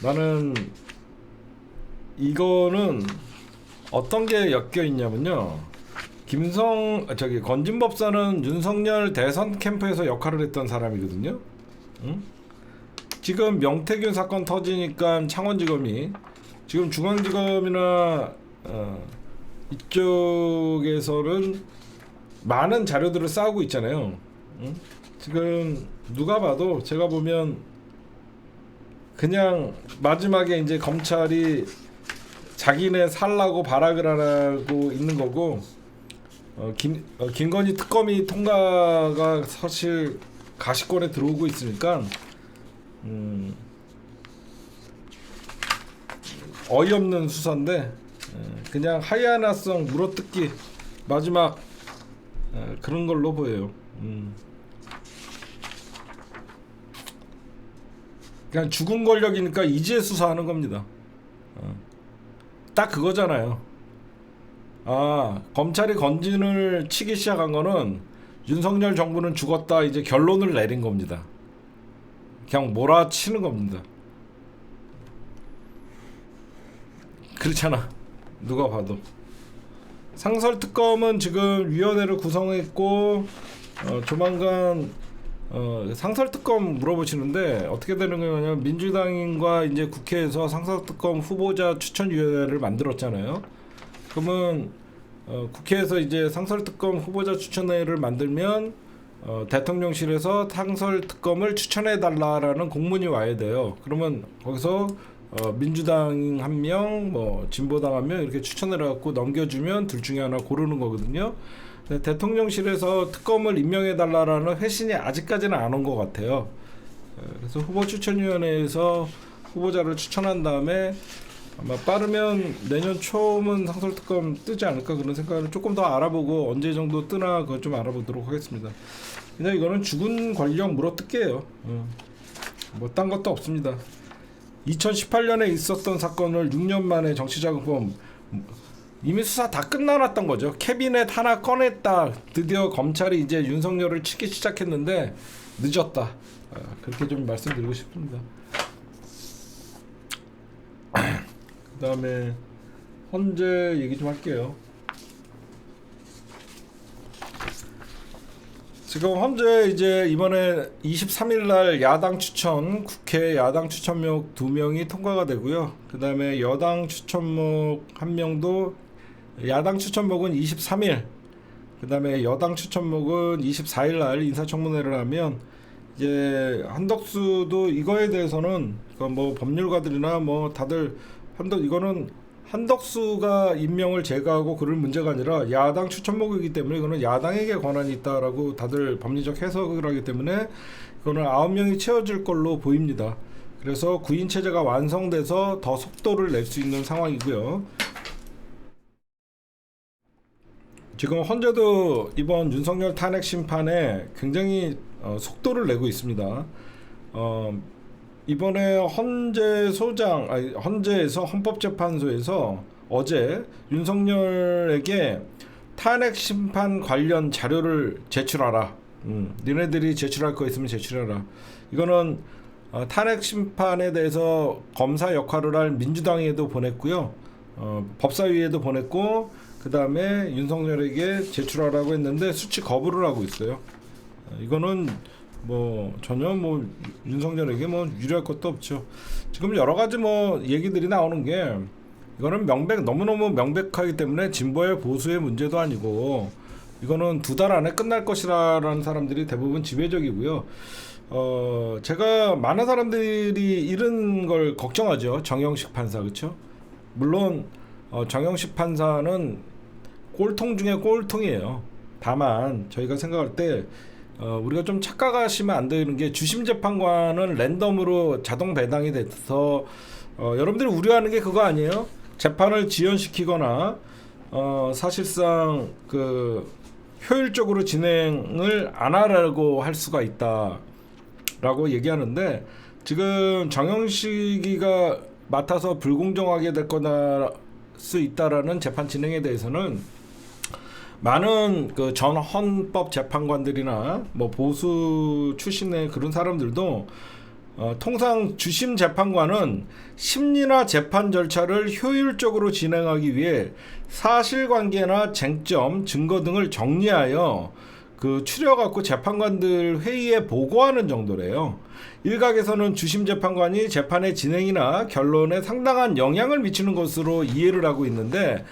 나는 이거는 어떤 게 엮여 있냐면요, 건진법사는 윤석열 대선 캠프에서 역할을 했던 사람이거든요. 지금 명태균 사건 터지니까 창원지검이, 지금 중앙지검이나 이쪽에서는 많은 자료들을 쌓고 있잖아요. 지금 누가 봐도, 제가 보면 그냥 마지막에 이제 검찰이 자기네 살라고 발악을 하고 있는 거고, 김건희 특검이 통과가 사실 가시권에 들어오고 있으니까 어이없는 수사인데, 그냥 하이아나성 물어뜯기 마지막 그런 걸로 보여요. 그냥 죽은 권력이니까 이제 수사하는 겁니다. 딱 그거잖아요. 검찰이 건진을 치기 시작한 거는 윤석열 정부는 죽었다, 이제 결론을 내린 겁니다. 그냥 몰아치는 겁니다. 그렇잖아, 누가 봐도. 상설특검은 지금 위원회를 구성했고 조만간 상설특검 물어보시는데 어떻게 되는 거냐면 민주당과 이제 국회에서 상설특검 후보자 추천위원회를 만들었잖아요. 그러면 국회에서 이제 상설특검 후보자 추천회를 만들면 대통령실에서 상설특검을 추천해달라라는 공문이 와야 돼요. 그러면 거기서 민주당 한 명, 뭐 진보당 한 명 이렇게 추천을 해갖고 넘겨주면 둘 중에 하나 고르는 거거든요. 근데 대통령실에서 특검을 임명해달라라는 회신이 아직까지는 안 온 것 같아요. 그래서 후보추천위원회에서 후보자를 추천한 다음에 아마 빠르면 내년 초면 상설특검 뜨지 않을까 그런 생각을 조금 더 알아보고 언제 정도 뜨나 그거 좀 알아보도록 하겠습니다. 그냥 이거는 죽은 권력 물어뜯기예요. 뭐 딴 것도 없습니다. 2018년에 있었던 사건을 6년 만에 정치자금법 이미 수사 다 끝나놨던 거죠. 캐비넷 하나 꺼냈다. 드디어 검찰이 이제 윤석열을 치기 시작했는데 늦었다. 그렇게 좀 말씀드리고 싶습니다. 그 다음에 헌재 얘기 좀 할게요. 지금 헌재 이제 이번에 23일날 야당 추천, 국회 야당 추천목 2명이 통과가 되고요. 그 다음에 여당 추천목 1명도 야당 추천목은 23일, 그 다음에 여당 추천목은 24일날 인사청문회를 하면 이제 한덕수도 이거에 대해서는 뭐 법률가들이나 뭐 다들 이거는 한덕수가 임명을 제거하고 그럴 문제가 아니라 야당 추천목이기 때문에 이거는 야당에게 권한이 있다라고 다들 법리적 해석을 하기 때문에 이거는 9명이 채워질 걸로 보입니다. 그래서 구인 체제가 완성돼서 더 속도를 낼 수 있는 상황이고요. 지금 헌재도 이번 윤석열 탄핵 심판에 굉장히 속도를 내고 있습니다. 이번에 헌재에서 헌법재판소에서 어제 윤석열에게 탄핵 심판 관련 자료를 제출하라. 니네들이 제출할 거 있으면 제출해라. 이거는 탄핵 심판에 대해서 검사 역할을 할 민주당에도 보냈고요. 법사위에도 보냈고 그 다음에 윤석열에게 제출하라고 했는데 수치 거부를 하고 있어요. 이거는 뭐 전혀 뭐 윤석열에게 뭐 유리할 것도 없죠. 지금 여러 가지 뭐 얘기들이 나오는 게 이거는 너무너무 명백하기 때문에 진보의 보수의 문제도 아니고 이거는 2달 안에 끝날 것이라는 사람들이 대부분 지배적이고요. 제가 많은 사람들이 이런 걸 걱정하죠. 정영식 판사, 그렇죠? 물론 정영식 판사는 꼴통 중에 꼴통이에요. 다만 저희가 생각할 때 우리가 좀 착각하시면 안 되는 게 주심 재판관은 랜덤으로 자동 배당이 돼서 여러분들이 우려하는 게 그거 아니에요? 재판을 지연시키거나 사실상 그 효율적으로 진행을 안 하라고 할 수가 있다라고 얘기하는데 지금 정영식이가 맡아서 불공정하게 될 거다 수 있다라는 재판 진행에 대해서는 많은 그 전 헌법 재판관들이나 뭐 보수 출신의 그런 사람들도 통상 주심 재판관은 심리나 재판 절차를 효율적으로 진행하기 위해 사실관계나 쟁점, 증거 등을 정리하여 그 추려갖고 재판관들 회의에 보고하는 정도래요. 일각에서는 주심 재판관이 재판의 진행이나 결론에 상당한 영향을 미치는 것으로 이해를 하고 있는데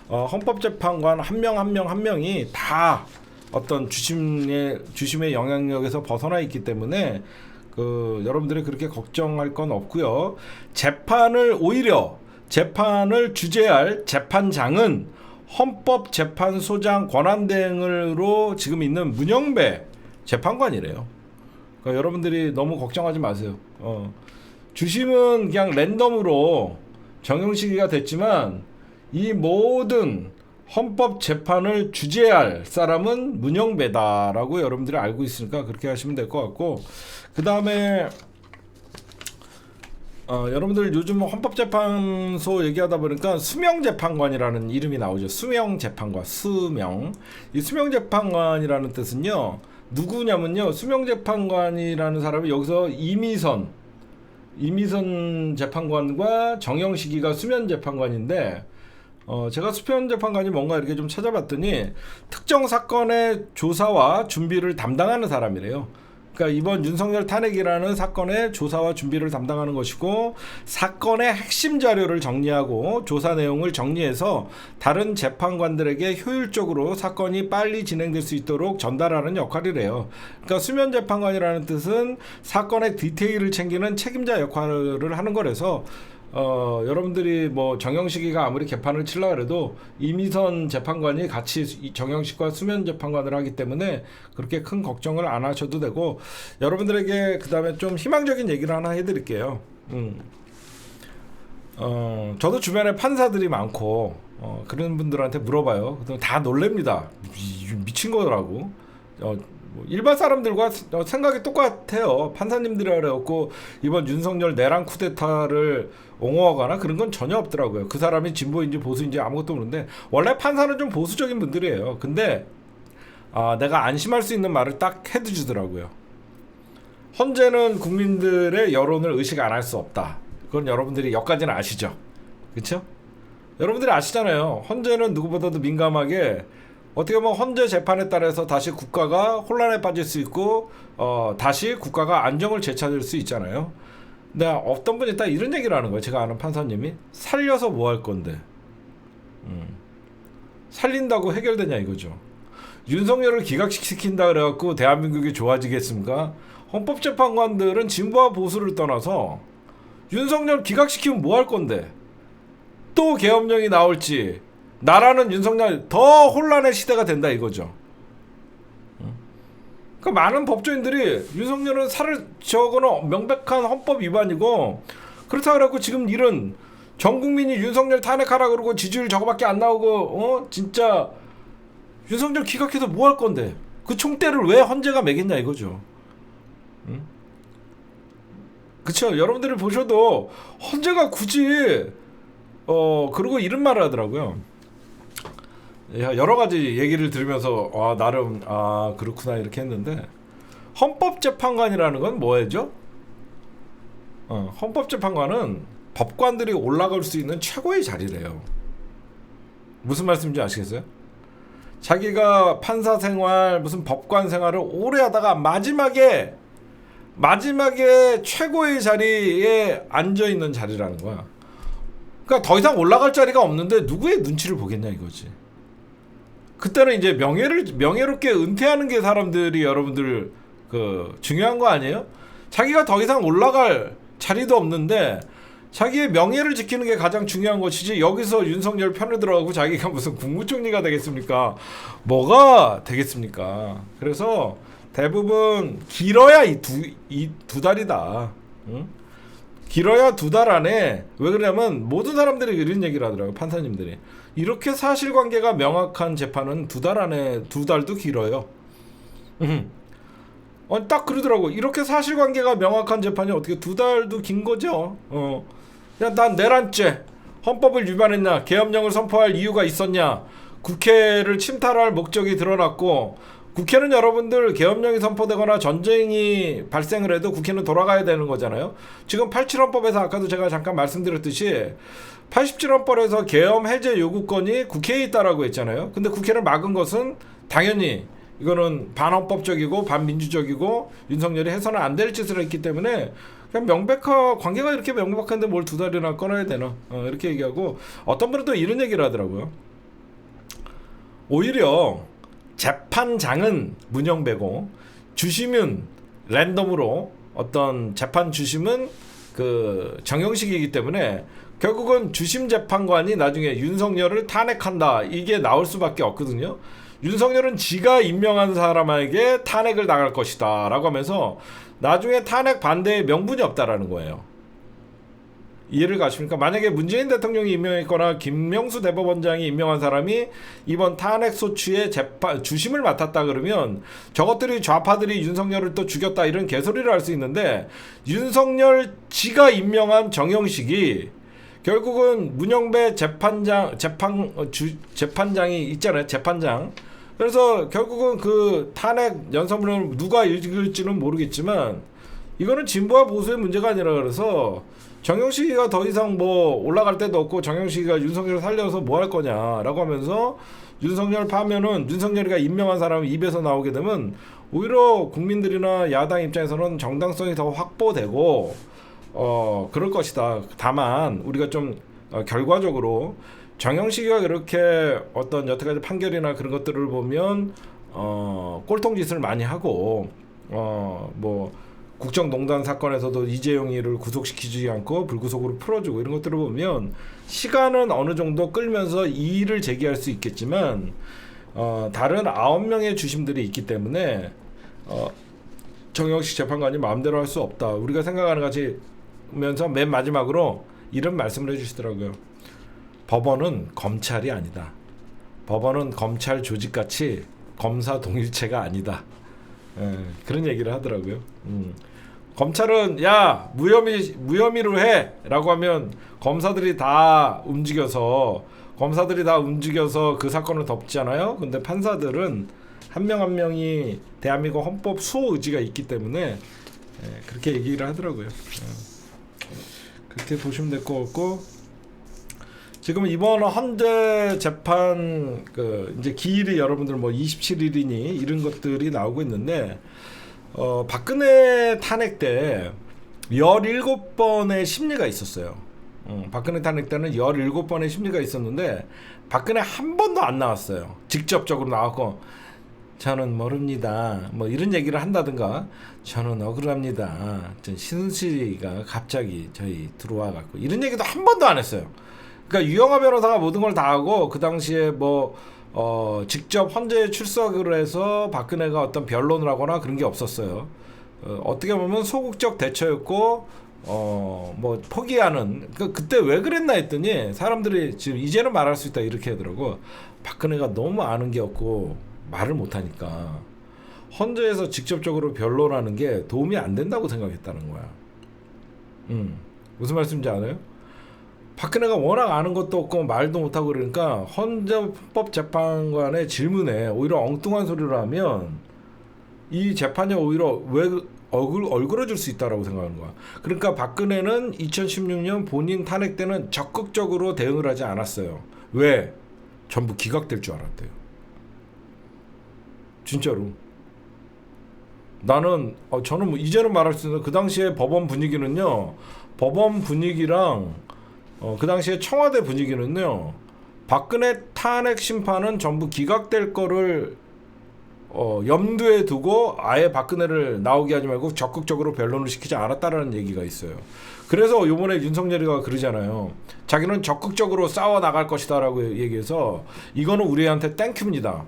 헌법재판관 한 명이 다 어떤 주심의 영향력에서 벗어나 있기 때문에 여러분들이 그렇게 걱정할 건 없고요. 오히려 재판을 주재할 재판장은 헌법재판소장 권한대행으로 지금 있는 문영배 재판관이래요. 그러니까 여러분들이 너무 걱정하지 마세요. 주심은 그냥 랜덤으로 정영식이가 됐지만 이 모든 헌법재판을 주재할 사람은 문영배다라고 여러분들이 알고 있으니까 그렇게 하시면 될 것 같고, 그 다음에 여러분들 요즘 헌법재판소 얘기하다 보니까 수명재판관이라는 이름이 나오죠. 수명재판관, 이 수명재판관이라는 뜻은요, 누구냐면요, 수명재판관이라는 사람이 여기서 이미선 재판관과 정영식이가 수면재판관인데, 제가 수평 재판관이 뭔가 이렇게 좀 찾아봤더니 특정 사건의 조사와 준비를 담당하는 사람이래요. 그러니까 이번 윤석열 탄핵이라는 사건의 조사와 준비를 담당하는 것이고, 사건의 핵심 자료를 정리하고 조사 내용을 정리해서 다른 재판관들에게 효율적으로 사건이 빨리 진행될 수 있도록 전달하는 역할이래요. 그러니까 수면 재판관이라는 뜻은 사건의 디테일을 챙기는 책임자 역할을 하는 거라서 여러분들이 뭐 정영식이가 아무리 개판을 칠라 그래도 이미선 재판관이 같이 정영식과 수면 재판관을 하기 때문에 그렇게 큰 걱정을 안 하셔도 되고, 여러분들에게 그 다음에 좀 희망적인 얘기를 하나 해드릴게요. 저도 주변에 판사들이 많고 그런 분들한테 물어봐요. 다 놀랍니다. 미친 거더라고. 일반 사람들과 생각이 똑같아요. 판사님들이라 그래갖고 이번 윤석열 내란 쿠데타를 옹호하거나 그런 건 전혀 없더라고요. 그 사람이 진보인지 보수인지 아무것도 모르는데, 원래 판사는 좀 보수적인 분들이에요. 근데 내가 안심할 수 있는 말을 딱 해주더라고요. 헌재는 국민들의 여론을 의식 안 할 수 없다. 그건 여러분들이 여기까지는 아시죠? 그렇죠? 여러분들이 아시잖아요. 헌재는 누구보다도 민감하게, 어떻게 보면 헌재 재판에 따라서 다시 국가가 혼란에 빠질 수 있고 다시 국가가 안정을 되찾을 수 있잖아요. 근데 어떤 분이 딱 이런 얘기를 하는 거예요. 제가 아는 판사님이, 살려서 뭐 할 건데, 살린다고 해결되냐 이거죠. 윤석열을 기각시킨다 그래갖고 대한민국이 좋아지겠습니까? 헌법재판관들은 진보와 보수를 떠나서 윤석열 기각시키면 뭐 할 건데, 또 계엄령이 나올지, 나라는 윤석열 더 혼란의 시대가 된다 이거죠. 그러니까 많은 법조인들이 윤석열은 저거는 명백한 헌법 위반이고, 그렇다 그래갖고 지금 일은 전 국민이 윤석열 탄핵하라 그러고 지지율 저거밖에 안 나오고 진짜 윤석열 기각해서 뭐 할 건데, 그 총대를 왜 헌재가 매겠냐 이거죠. 그쵸? 여러분들이 보셔도 헌재가 굳이 그리고 이런 말을 하더라고요. 여러 가지 얘기를 들으면서 나름 그렇구나 이렇게 했는데, 헌법재판관이라는 건 뭐예요? 헌법재판관은 법관들이 올라갈 수 있는 최고의 자리래요. 무슨 말씀인지 아시겠어요? 자기가 판사 생활, 무슨 법관 생활을 오래 하다가 마지막에 최고의 자리에 앉아 있는 자리라는 거야. 그러니까 더 이상 올라갈 자리가 없는데 누구의 눈치를 보겠냐 이거지. 그때는 이제 명예롭게 은퇴하는 게 사람들이, 여러분들 중요한 거 아니에요? 자기가 더 이상 올라갈 자리도 없는데 자기의 명예를 지키는 게 가장 중요한 것이지, 여기서 윤석열 편을 들어가고 자기가 무슨 국무총리가 되겠습니까? 뭐가 되겠습니까? 그래서 대부분 길어야 이 두 달이다. 응? 길어야 2달 안에, 왜 그러냐면 모든 사람들이 이런 얘기를 하더라고요. 판사님들이, 이렇게 사실관계가 명확한 재판은 2달 안에, 2달도 길어요. 딱 그러더라고. 이렇게 사실관계가 명확한 재판이 어떻게 2달도 긴 거죠. 그냥 난 내란죄, 헌법을 위반했냐, 계엄령을 선포할 이유가 있었냐, 국회를 침탈할 목적이 드러났고, 국회는 여러분들 계엄령이 선포되거나 전쟁이 발생을 해도 국회는 돌아가야 되는 거잖아요. 지금 87헌법에서 아까도 제가 잠깐 말씀드렸듯이 87헌법에서 계엄 해제 요구권이 국회에 있다라고 했잖아요. 근데 국회를 막은 것은 당연히 이거는 반헌법적이고 반민주적이고 윤석열이 해서는 안 될 짓을 했기 때문에, 그냥 관계가 이렇게 명백한데 뭘 2달이나 꺼내야 되나, 이렇게 얘기하고, 어떤 분은 또 이런 얘기를 하더라고요. 오히려 재판장은 문영배고 주심은 랜덤으로, 어떤 재판 주심은 정영식이기 때문에 결국은 주심 재판관이 나중에 윤석열을 탄핵한다 이게 나올 수밖에 없거든요. 윤석열은 지가 임명한 사람에게 탄핵을 당할 것이다 라고 하면서 나중에 탄핵 반대의 명분이 없다라는 거예요. 이해를 가십니까? 만약에 문재인 대통령이 임명했거나 김명수 대법원장이 임명한 사람이 이번 탄핵 소추의 주심을 맡았다 그러면 저것들이, 좌파들이 윤석열을 또 죽였다 이런 개소리를 할 수 있는데, 윤석열 지가 임명한 정영식이 결국은 문영배 재판장이 있잖아요. 재판장. 그래서 결국은 그 탄핵 연설문을 누가 읽을지는 모르겠지만 이거는 진보와 보수의 문제가 아니라 그래서 정영식이가 더 이상 뭐 올라갈 데도 없고 정영식이가 윤석열을 살려서 뭐 할 거냐라고 하면서 윤석열 파면은 윤석열이가 임명한 사람 입에서 나오게 되면 오히려 국민들이나 야당 입장에서는 정당성이 더 확보되고 그럴 것이다. 다만 우리가 좀 결과적으로 정영식이가 그렇게 어떤 여태까지 판결이나 그런 것들을 보면 꼴통짓을 많이 하고 뭐 국정농단 사건에서도 이재용이를 구속시키지 않고 불구속으로 풀어주고 이런 것들을 보면 시간은 어느 정도 끌면서 이의를 제기할 수 있겠지만 다른 9명의 주심들이 있기 때문에 정영식 재판관이 마음대로 할 수 없다. 우리가 생각하는 같이 면서 맨 마지막으로 이런 말씀을 해주시더라고요. 법원은 검찰이 아니다. 법원은 검찰 조직같이 검사 동일체가 아니다. 그런 얘기를 하더라고요. 검찰은 야 무혐의로 해라고 하면 검사들이 다 움직여서 그 사건을 덮잖아요. 근데 판사들은 한 명 한 명이 대한민국 헌법 수호 의지가 있기 때문에 그렇게 얘기를 하더라고요. 그렇게 보시면 될 것 같고, 지금 이번 헌재 재판 이제 기일이 여러분들 뭐 27일이니 이런 것들이 나오고 있는데 박근혜 탄핵 때 17번의 심리가 있었어요. 박근혜 탄핵 때는 17번의 심리가 있었는데 박근혜 한 번도 안 나왔어요. 직접적으로 나왔고 저는 모릅니다. 뭐 이런 얘기를 한다든가 저는 억울합니다. 신은씨가 갑자기 저희 들어와 갖고 이런 얘기도 한 번도 안 했어요. 그러니까 유영하 변호사가 모든 걸 다 하고 그 당시에 뭐 직접 헌재에 출석을 해서 박근혜가 어떤 변론을 하거나 그런 게 없었어요. 어떻게 보면 소극적 대처였고 뭐 포기하는 그때 왜 그랬나 했더니 사람들이 지금 이제는 말할 수 있다 이렇게 하더라고. 박근혜가 너무 아는 게 없고 말을 못하니까 헌재에서 직접적으로 변론하는 게 도움이 안 된다고 생각했다는 거야. 무슨 말씀인지 알아요? 박근혜가 워낙 아는 것도 없고 말도 못하고 그러니까 헌재법재판관의 질문에 오히려 엉뚱한 소리를 하면 이 재판이 오히려 왜 얼그러질 수 있다라고 생각하는 거야. 그러니까 박근혜는 2016년 본인 탄핵 때는 적극적으로 대응을 하지 않았어요. 왜? 전부 기각될 줄 알았대요. 진짜로. 나는 저는 뭐 이제는 말할 수 있는 그 당시에 법원 분위기는요. 법원 분위기랑 그 당시에 청와대 분위기는요. 박근혜 탄핵 심판은 전부 기각될 거를 염두에 두고 아예 박근혜를 나오게 하지 말고 적극적으로 변론을 시키지 않았다라는 얘기가 있어요. 그래서 요번에 윤석열이가 그러잖아요. 자기는 적극적으로 싸워 나갈 것이다라고 얘기해서 이거는 우리한테 땡큐입니다.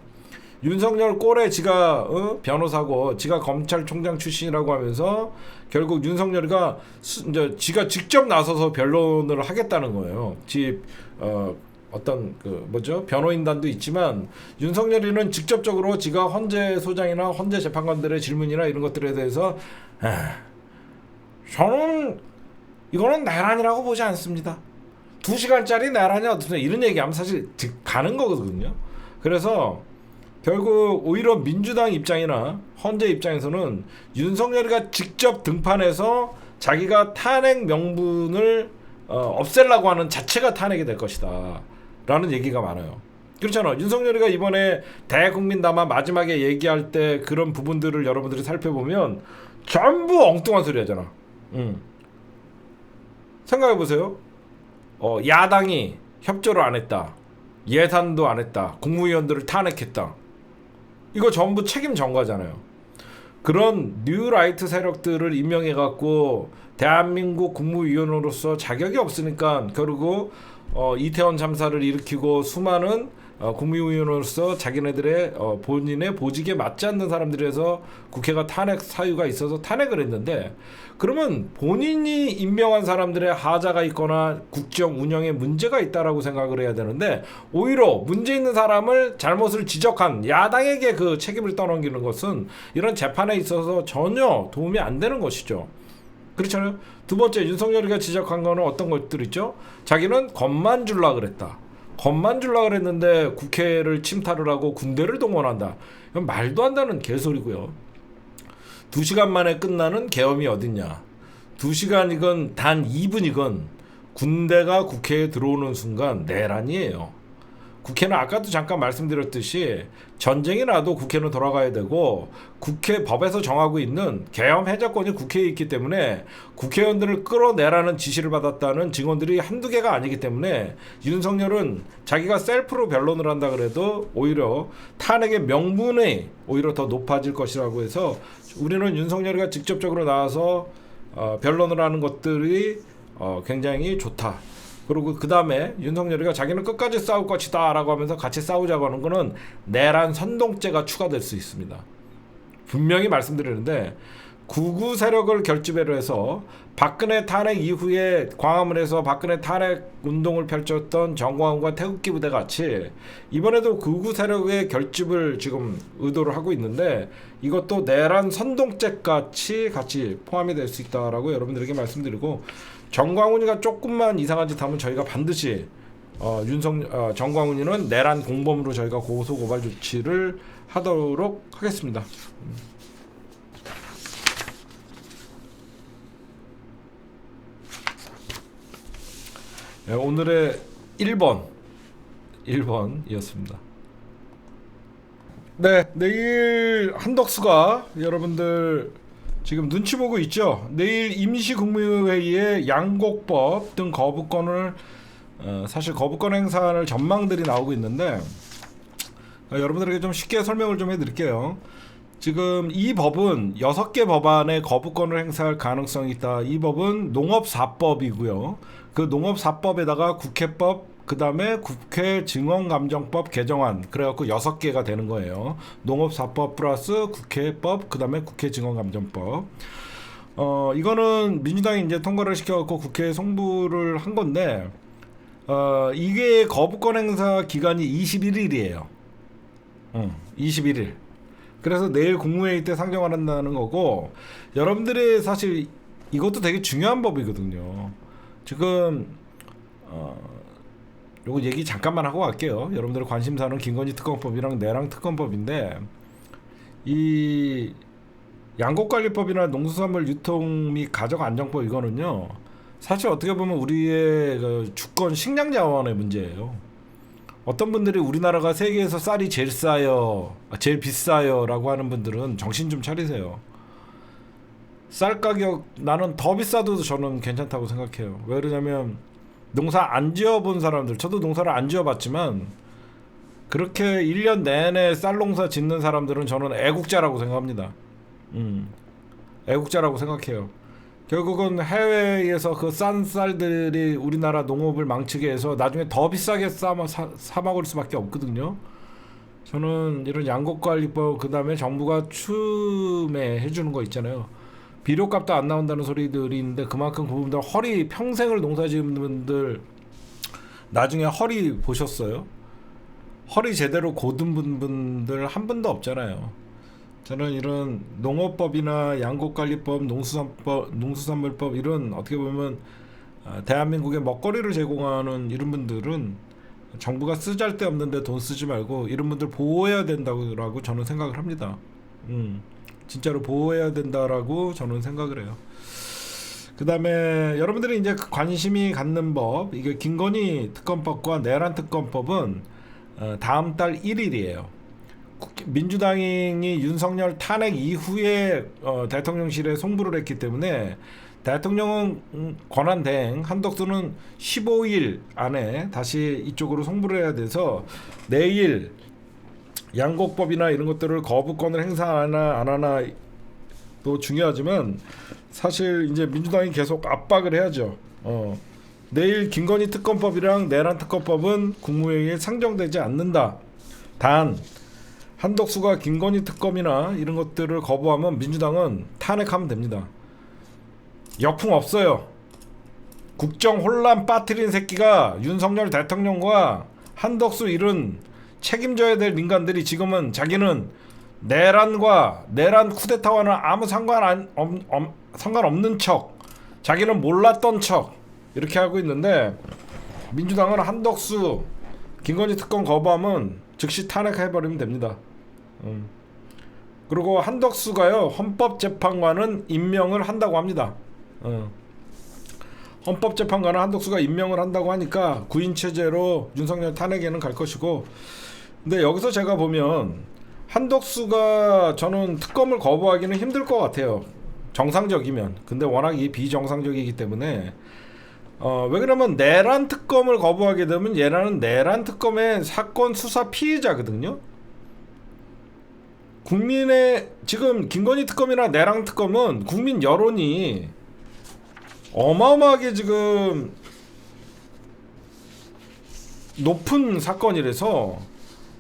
윤석열 꼴에 지가 변호사고 지가 검찰총장 출신이라고 하면서 결국 윤석열이가 이제 지가 직접 나서서 변론을 하겠다는 거예요. 어떤 변호인단도 있지만 윤석열이는 직접적으로 지가 헌재 소장이나 헌재 재판관들의 질문이나 이런 것들에 대해서 저는 이거는 내란이라고 보지 않습니다. 2시간짜리 내란이 어떻습니까? 이런 얘기하면 사실 가는 거거든요. 그래서 결국 오히려 민주당 입장이나 헌재 입장에서는 윤석열이가 직접 등판해서 자기가 탄핵 명분을 없애려고 하는 자체가 탄핵이 될 것이다 라는 얘기가 많아요. 그렇잖아. 윤석열이가 이번에 대국민 담화 마지막에 얘기할 때 그런 부분들을 여러분들이 살펴보면 전부 엉뚱한 소리 하잖아. 생각해보세요. 야당이 협조를 안 했다. 예산도 안 했다. 국무위원들을 탄핵했다. 이거 전부 책임 전가잖아요. 그런 뉴라이트 세력들을 임명해갖고 대한민국 국무위원으로서 자격이 없으니까 결국 이태원 참사를 일으키고 수많은 국무위원으로서 자기네들의 본인의 보직에 맞지 않는 사람들에서 국회가 탄핵 사유가 있어서 탄핵을 했는데 그러면 본인이 임명한 사람들의 하자가 있거나 국정 운영에 문제가 있다라고 생각을 해야 되는데 오히려 문제 있는 사람을 잘못을 지적한 야당에게 그 책임을 떠넘기는 것은 이런 재판에 있어서 전혀 도움이 안 되는 것이죠. 그렇잖아요. 두 번째 윤석열이가 지적한 거는 어떤 것들 있죠? 자기는 겁만 줄라 그랬다. 겁만 줄라 그랬는데 국회를 침탈을 하고 군대를 동원한다. 이건 말도 안 되는 개소리고요. 2시간 만에 끝나는 계엄이 어딨냐. 2시간이건 단 2분이건 군대가 국회에 들어오는 순간 내란이에요. 국회는 아까도 잠깐 말씀드렸듯이 전쟁이 나도 국회는 돌아가야 되고 국회 법에서 정하고 있는 계엄 해제권이 국회에 있기 때문에 국회의원들을 끌어내라는 지시를 받았다는 증언들이 한두 개가 아니기 때문에 윤석열은 자기가 셀프로 변론을 한다 그래도 오히려 탄핵의 명분이 오히려 더 높아질 것이라고 해서 우리는 윤석열이가 직접적으로 나와서 변론을 하는 것들이 굉장히 좋다. 그리고 그 다음에 윤석열이가 자기는 끝까지 싸울 것이다 라고 하면서 같이 싸우자고 하는 거는 내란 선동죄가 추가될 수 있습니다. 분명히 말씀드리는데 구구 세력을 결집으로 해서 박근혜 탄핵 이후에 광화문에서 박근혜 탄핵 운동을 펼쳤던 정광훈과 태극기 부대 같이 이번에도 구구 세력의 결집을 지금 의도를 하고 있는데 이것도 내란 선동죄 같이 포함이 될 수 있다라고 여러분들에게 말씀드리고 정광훈이가 조금만 이상한 짓 하면 저희가 반드시 정광훈이는 내란 공범으로 저희가 고소 고발 조치를 하도록 하겠습니다. 네, 오늘의 1번이었습니다. 네, 내일 한덕수가 여러분들 지금 눈치 보고 있죠. 내일 임시국무회의에 양곡법 등 거부권을 사실 거부권 행사할 전망들이 나오고 있는데 여러분들에게 좀 쉽게 설명을 좀 해드릴게요. 지금 이 법은 6개 법안에 거부권을 행사할 가능성이 있다. 이 법은 농업사법이고요. 그 농업사법에다가 국회법, 그 다음에 국회 증언감정법 개정안 그래갖고 6개가 되는 거예요. 농업사법 플러스 국회법, 그 다음에 국회 증언감정법. 이거는 민주당이 이제 통과를 시켜갖고 국회에 송부를 한 건데 이게 거부권 행사 기간이 21일이에요. 21일. 그래서 내일 국무회의 때 상정한다는 거고 여러분들이 사실 이것도 되게 중요한 법이거든요. 지금 요거 얘기 잠깐만 하고 갈게요. 여러분들 관심사는 김건희 특검법이랑 내랑 특검법인데 이 양곡관리법이나 농수산물 유통 및 가정안정법 이거는요 사실 어떻게 보면 우리의 그 주권 식량자원의 문제예요. 어떤 분들이 우리나라가 세계에서 쌀이 제일 싸요, 제일 비싸요 라고 하는 분들은 정신 좀 차리세요. 쌀 가격 나는 더 비싸도 저는 괜찮다고 생각해요. 왜 그러냐면 농사 안 지어본 사람들, 저도 농사를 안 지어봤지만 그렇게 1년 내내 쌀 농사 짓는 사람들은 저는 애국자라고 생각합니다. 애국자라고 생각해요. 결국은 해외에서 그 싼 쌀들이 우리나라 농업을 망치게 해서 나중에 더 비싸게 사 먹을 수밖에 없거든요. 저는 이런 양곡관리법 그 다음에 정부가 추매해 주는 거 있잖아요. 비료값도 안 나온다는 소리들이 있는데 그만큼 그분들 허리 평생을 농사 지은 분들 나중에 허리 보셨어요? 허리 제대로 고든 분들 한 분도 없잖아요. 저는 이런 농업법이나 양곡관리법, 농수산물법 이런 어떻게 보면 대한민국의 먹거리를 제공하는 이런 분들은 정부가 쓰잘데없는데 돈 쓰지 말고 이런 분들 보호해야 된다고 저는 생각을 합니다. 진짜로 보호해야 된다라고 저는 생각을 해요. 그 다음에 여러분들이 이제 관심이 갖는 법, 이게 김건희 특검법과 내란 특검법은 다음 달 1일이에요. 민주당이 윤석열 탄핵 이후에 대통령실에 송부를 했기 때문에 대통령은 권한대행, 한덕수는 15일 안에 다시 이쪽으로 송부를 해야 돼서 내일 양곡법이나 이런 것들을 거부권을 행사하나 안 하나도 중요하지만 사실 이제 민주당이 계속 압박을 해야죠. 내일 김건희 특검법이랑 내란 특검법은 국무회의에 상정되지 않는다. 단 한덕수가 김건희 특검이나 이런 것들을 거부하면 민주당은 탄핵하면 됩니다. 역풍 없어요. 국정 혼란 빠뜨린 새끼가 윤석열 대통령과 한덕수 이런 책임져야 될 인간들이 지금은 자기는 내란과 내란 쿠데타와는 아무 상관없는 척, 자기는 몰랐던 척 이렇게 하고 있는데 민주당은 한덕수 김건희 특검 거부하면 즉시 탄핵해버리면 됩니다. 그리고 한덕수가요 헌법재판관은 임명을 한다고 합니다. 헌법재판관은 한덕수가 임명을 한다고 하니까 구인 체제로 윤석열 탄핵에는 갈 것이고, 근데 여기서 제가 보면 한덕수가 저는 특검을 거부하기는 힘들 것 같아요. 정상적이면. 근데 워낙 이 비정상적이기 때문에 왜 그러면 내란 특검을 거부하게 되면 얘라는 내란 특검의 사건 수사 피의자거든요. 국민의 지금 김건희 특검이나 내란 특검은 국민 여론이 어마어마하게 지금 높은 사건이라서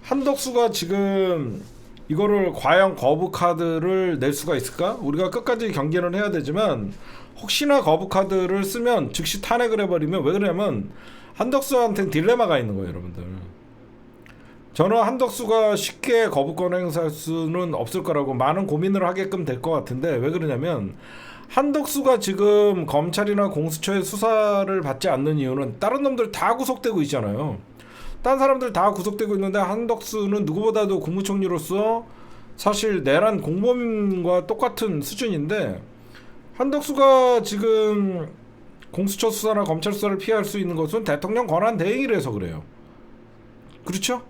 한덕수가 지금 이거를 과연 거부 카드를 낼 수가 있을까? 우리가 끝까지 경계는 해야 되지만 혹시나 거부 카드를 쓰면 즉시 탄핵을 해버리면, 왜 그러냐면 한덕수한테는 딜레마가 있는 거예요, 여러분들. 저는 한덕수가 쉽게 거부권 행사할 수는 없을 거라고 많은 고민을 하게끔 될 것 같은데, 왜 그러냐면 한덕수가 지금 검찰이나 공수처의 수사를 받지 않는 이유는 다른 놈들 다 구속되고 있잖아요. 딴 사람들 다 구속되고 있는데 한덕수는 누구보다도 국무총리로서 사실 내란 공범과 똑같은 수준인데, 한덕수가 지금 공수처 수사나 검찰 수사를 피할 수 있는 것은 대통령 권한 대행이라서 그래요. 그렇죠?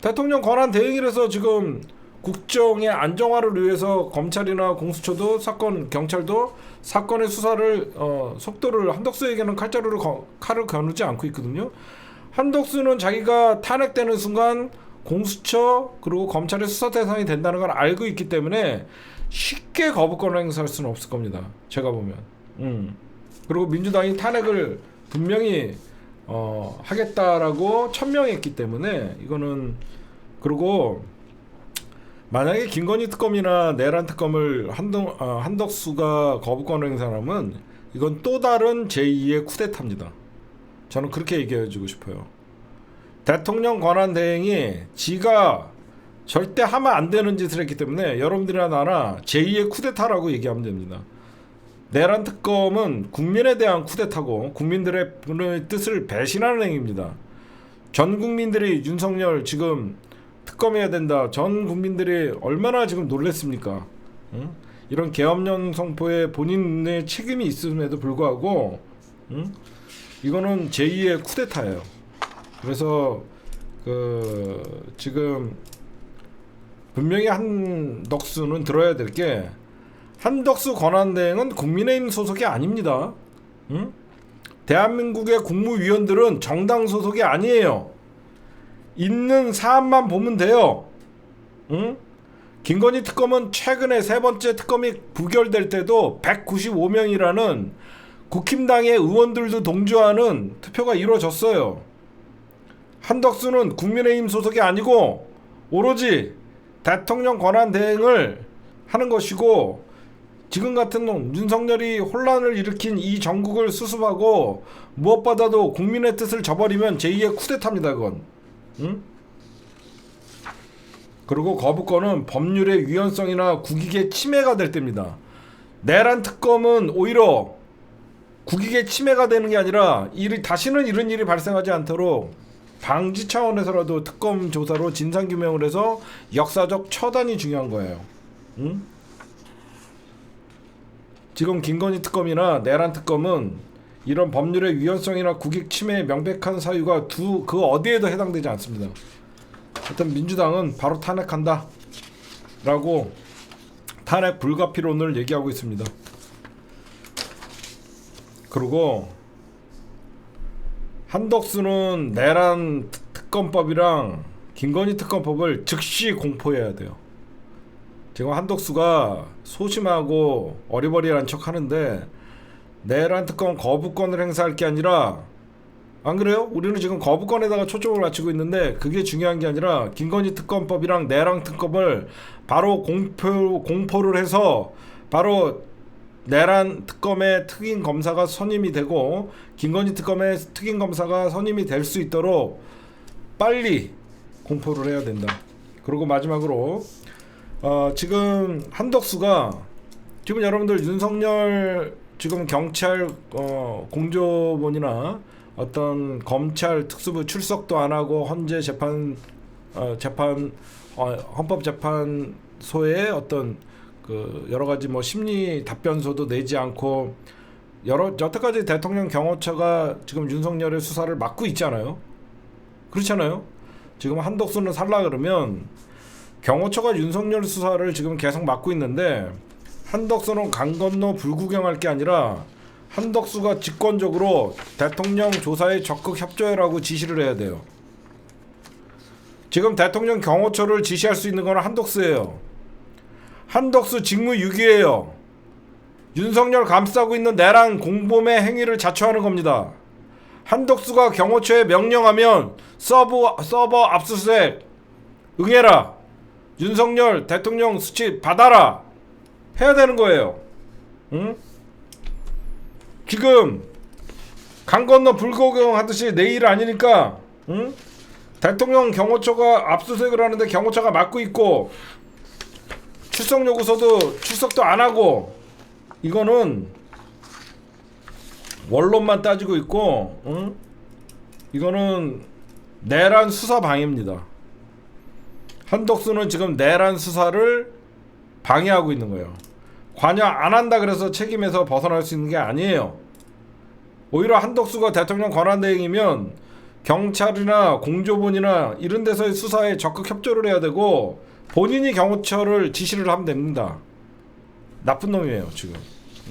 대통령 권한 대행이라서 지금 국정의 안정화를 위해서 검찰이나 공수처도 경찰도 사건의 수사를 속도를 한덕수에게는 칼을 겨누지 않고 있거든요. 한덕수는 자기가 탄핵되는 순간 공수처 그리고 검찰의 수사 대상이 된다는 걸 알고 있기 때문에 쉽게 거부권을 행사할 수는 없을 겁니다. 제가 보면. 그리고 민주당이 탄핵을 분명히 하겠다라고 천명했기 때문에 이거는, 그리고 만약에 김건희 특검이나 내란 특검을 한덕수가 거부권을 행사하면 이건 또 다른 제2의 쿠데타입니다. 저는 그렇게 얘기해주고 싶어요. 대통령 권한 대행이 지가 절대 하면 안 되는 짓을 했기 때문에 여러분들이나 나나 제2의 쿠데타라고 얘기하면 됩니다. 내란 특검은 국민에 대한 쿠데타고 국민들의 뜻을 배신하는 행위입니다. 전 국민들이 윤석열 지금 특검해야 된다, 전 국민들이 얼마나 지금 놀랬습니까? 응? 이런 계엄령 선포에 본인의 책임이 있음에도 불구하고 이거는 제2의 쿠데타예요. 그래서 지금 분명히 한덕수는 들어야 될 게, 한덕수 권한대행은 국민의힘 소속이 아닙니다. 응? 대한민국의 국무위원들은 정당 소속이 아니에요. 있는 사안만 보면 돼요. 응? 김건희 특검은 최근에 세 번째 특검이 부결될 때도 195명이라는 국힘당의 의원들도 동조하는 투표가 이루어졌어요. 한덕수는 국민의힘 소속이 아니고 오로지 대통령 권한 대행을 하는 것이고, 지금 같은 윤석열이 혼란을 일으킨 이 정국을 수습하고 무엇보다도 국민의 뜻을 저버리면 제2의 쿠데타입니다. 그건. 응? 그리고 거부권은 법률의 유연성이나 국익의 침해가 될 때입니다. 내란 특검은 오히려 국익의 침해가 되는 게 아니라 다시는 이런 일이 발생하지 않도록 방지 차원에서라도 특검 조사로 진상규명을 해서 역사적 처단이 중요한 거예요. 응? 지금 김건희 특검이나 내란 특검은 이런 법률의 유연성이나 국익 침해의 명백한 사유가 그 어디에도 해당되지 않습니다. 하여튼 민주당은 바로 탄핵한다 라고 탄핵 불가피론을 얘기하고 있습니다. 그리고 한덕수는 내란 특검법이랑 김건희 특검법을 즉시 공포해야 돼요. 지금 한덕수가 소심하고 어리버리한 척 하는데 내란 특검 거부권을 행사할 게 아니라, 안 그래요? 우리는 지금 거부권에다가 초점을 맞추고 있는데 그게 중요한 게 아니라 김건희 특검법이랑 내란 특검을 바로 공포를 해서 바로 내란 특검의 특임 검사가 선임이 되고 김건희 특검의 특임 검사가 선임이 될 수 있도록 빨리 공포를 해야 된다. 그리고 마지막으로 지금 한덕수가 지금 여러분들 윤석열 지금 경찰 공조본이나 어떤 검찰 특수부 출석도 안 하고 헌재 헌법재판 답변소의 어떤 그 여러 가지 뭐 심리 답변소도 내지 않고 여태까지 대통령 경호처가 지금 윤석열의 수사를 막고 있잖아요. 그렇잖아요. 지금 한덕수는 살라 그러면 경호처가 윤석열 수사를 지금 계속 막고 있는데 한덕수는 강 건너 불구경할 게 아니라 한덕수가 직권적으로 대통령 조사에 적극 협조해라고 지시를 해야 돼요. 지금 대통령 경호처를 지시할 수 있는 건 한덕수예요. 한덕수 직무유기예요. 윤석열 감싸고 있는 내란 공범의 행위를 자초하는 겁니다. 한덕수가 경호처에 명령하면 서버 압수수색 응해라. 윤석열 대통령 수치 받아라. 해야 되는 거예요. 응? 지금 강 건너 불구경 하듯이 내일 아니니까 응? 대통령 경호처가 압수수색을 하는데 경호처가 막고 있고 출석 요구서도 출석도 안 하고 이거는 원론만 따지고 있고 응? 이거는 내란 수사 방해입니다. 한덕수는 지금 내란 수사를 방해하고 있는 거예요. 관여 안 한다 그래서 책임에서 벗어날 수 있는 게 아니에요. 오히려 한덕수가 대통령 권한대행이면 경찰이나 공조본이나 이런 데서의 수사에 적극 협조를 해야 되고 본인이 경호처를 지시를 하면 됩니다. 나쁜 놈이에요 지금.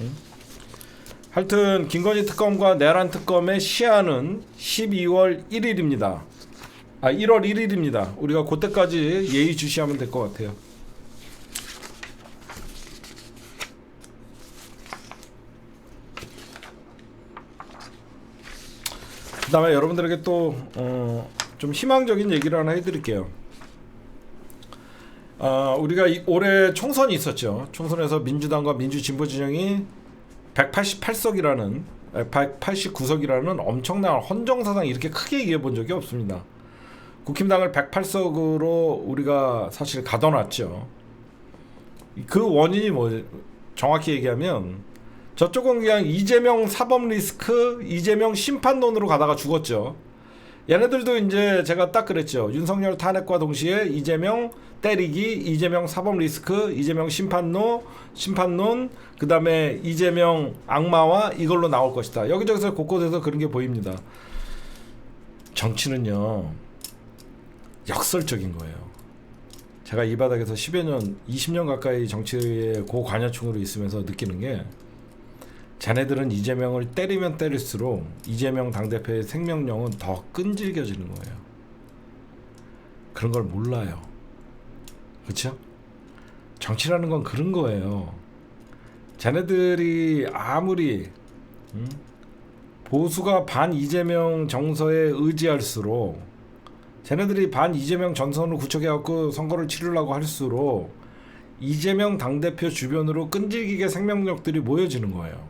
응? 하여튼 김건희 특검과 내란 특검의 시한은 12월 1일입니다. 1월 1일입니다. 우리가 그때까지 예의주시하면 될 것 같아요. 그 다음에 여러분들에게 또 좀 희망적인 얘기를 하나 해드릴게요. 우리가 올해 총선이 있었죠. 총선에서 민주당과 민주진보진영이 188석이라는 189석이라는 엄청난 헌정사상 이렇게 크게 이겨본 적이 없습니다. 국힘당을 108석으로 우리가 사실 가둬놨죠. 그 원인이 뭐 정확히 얘기하면 저쪽은 그냥 이재명 사법 리스크, 이재명 심판론으로 가다가 죽었죠. 얘네들도 이제 제가 딱 그랬죠. 윤석열 탄핵과 동시에 이재명 때리기, 이재명 사법 리스크, 이재명 심판론, 그 다음에 이재명 악마화 이걸로 나올 것이다. 여기저기서 곳곳에서 그런 게 보입니다. 정치는요 역설적인 거예요. 제가 이 바닥에서 10여 년, 20년 가까이 정치의 고관여층으로 있으면서 느끼는 게 자네들은 이재명을 때리면 때릴수록 이재명 당대표의 생명력은 더 끈질겨지는 거예요. 그런 걸 몰라요. 그렇죠? 정치라는 건 그런 거예요. 자네들이 아무리 보수가 반 이재명 정서에 의지할수록 쟤네들이 반 이재명 전선을 구축해갖고 선거를 치르려고 할수록 이재명 당대표 주변으로 끈질기게 생명력들이 모여지는 거예요.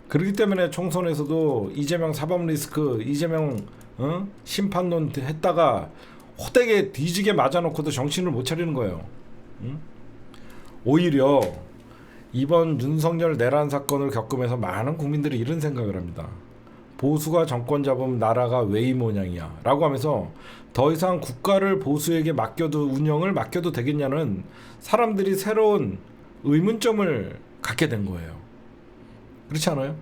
그렇기 때문에 총선에서도 이재명 사법 리스크, 이재명 심판론 했다가 호되게 뒤지게 맞아놓고도 정신을 못 차리는 거예요. 오히려 이번 윤석열 내란 사건을 겪으면서 많은 국민들이 이런 생각을 합니다. 보수가 정권 잡으면 나라가 왜 이 모양이야 라고 하면서 더 이상 국가를 보수에게 운영을 맡겨도 되겠냐는 사람들이 새로운 의문점을 갖게 된 거예요. 그렇지 않아요?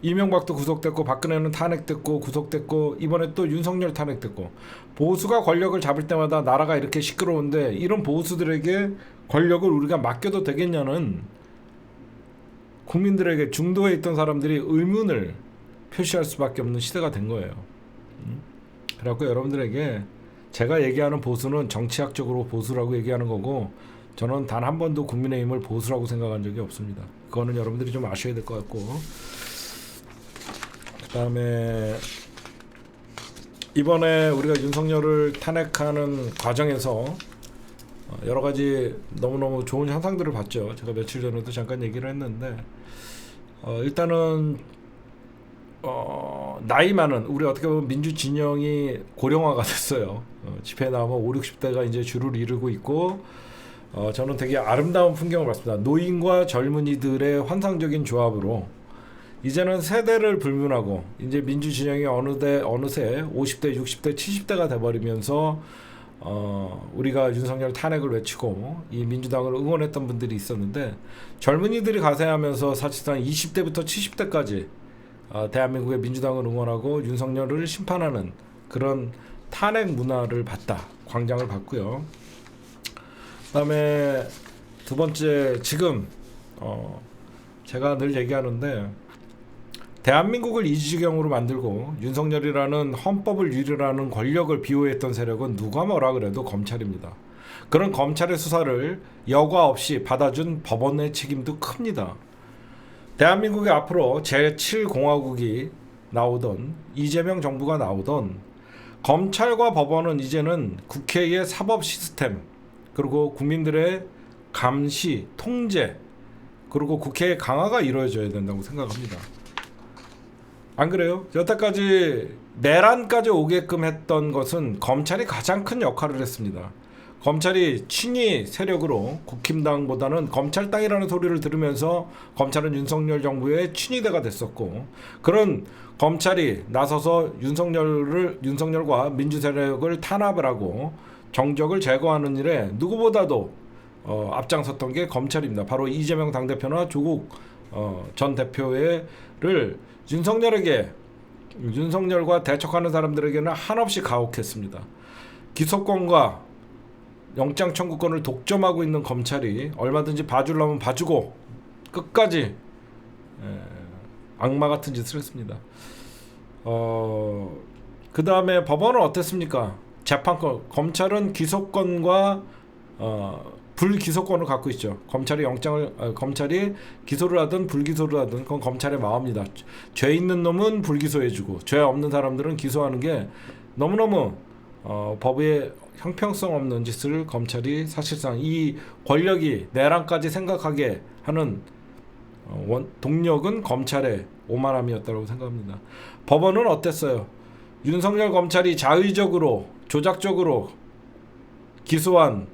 이명박도 구속됐고 박근혜는 탄핵됐고 구속됐고 이번에 또 윤석열 탄핵됐고 보수가 권력을 잡을 때마다 나라가 이렇게 시끄러운데 이런 보수들에게 권력을 우리가 맡겨도 되겠냐는 국민들에게 중도에 있던 사람들이 의문을 표시할 수밖에 없는 시대가 된 거예요. 그래갖고 여러분들에게 제가 얘기하는 보수는 정치학적으로 보수라고 얘기하는 거고 저는 단 한 번도 국민의힘을 보수라고 생각한 적이 없습니다. 그거는 여러분들이 좀 아셔야 될 것 같고 그 다음에 이번에 우리가 윤석열을 탄핵하는 과정에서 여러 가지 너무너무 좋은 현상들을 봤죠. 제가 며칠 전에도 잠깐 얘기를 했는데 일단은 나이 많은 우리 어떻게 보면 민주 진영이 고령화가 됐어요. 집회에 나오면 5, 60대가 이제 줄을 이루고 있고 저는 되게 아름다운 풍경을 봤습니다. 노인과 젊은이들의 환상적인 조합으로 이제는 세대를 불문하고 이제 민주 진영이 어느새 50대, 60대, 70대가 돼버리면서 우리가 윤석열 탄핵을 외치고 이 민주당을 응원했던 분들이 있었는데 젊은이들이 가세하면서 사실상 20대부터 70대까지 대한민국의 민주당을 응원하고 윤석열을 심판하는 그런 탄핵 문화를 봤다. 광장을 봤고요. 그다음에 두 번째, 지금 제가 늘 얘기하는데 대한민국을 이 지경으로 만들고 윤석열이라는 헌법을 유린하는 권력을 비호했던 세력은 누가 뭐라 그래도 검찰입니다. 그런 검찰의 수사를 여과 없이 받아준 법원의 책임도 큽니다. 대한민국에 앞으로 제7공화국이 나오던 이재명 정부가 나오던 검찰과 법원은 이제는 국회의 사법 시스템, 그리고 국민들의 감시, 통제, 그리고 국회의 강화가 이루어져야 된다고 생각합니다. 안 그래요? 여태까지 내란까지 오게끔 했던 것은 검찰이 가장 큰 역할을 했습니다. 검찰이 친위 세력으로 국힘당보다는 검찰당이라는 소리를 들으면서 검찰은 윤석열 정부의 친위대가 됐었고, 그런 검찰이 나서서 윤석열과 민주세력을 탄압을 하고 정적을 제거하는 일에 누구보다도 앞장섰던 게 검찰입니다. 바로 이재명 당대표나 조국 전 대표를 윤석열과 대척하는 사람들에게는 한없이 가혹했습니다. 기소권과 영장 청구권을 독점하고 있는 검찰이 얼마든지 봐주려면 봐주고 끝까지 악마 같은 짓을 했습니다. 그 다음에 법원은 어땠습니까? 재판권, 검찰은 기소권과 불기소권을 갖고 있죠. 검찰이 기소를 하든 불기소를 하든 그건 검찰의 마음입니다. 죄 있는 놈은 불기소해주고 죄 없는 사람들은 기소하는 게 너무너무 법의 형평성 없는 짓을 검찰이 사실상 이 권력이 내란까지 생각하게 하는 동력은 검찰의 오만함이었다고 생각합니다. 법원은 어땠어요? 윤석열 검찰이 자의적으로 조작적으로 기소한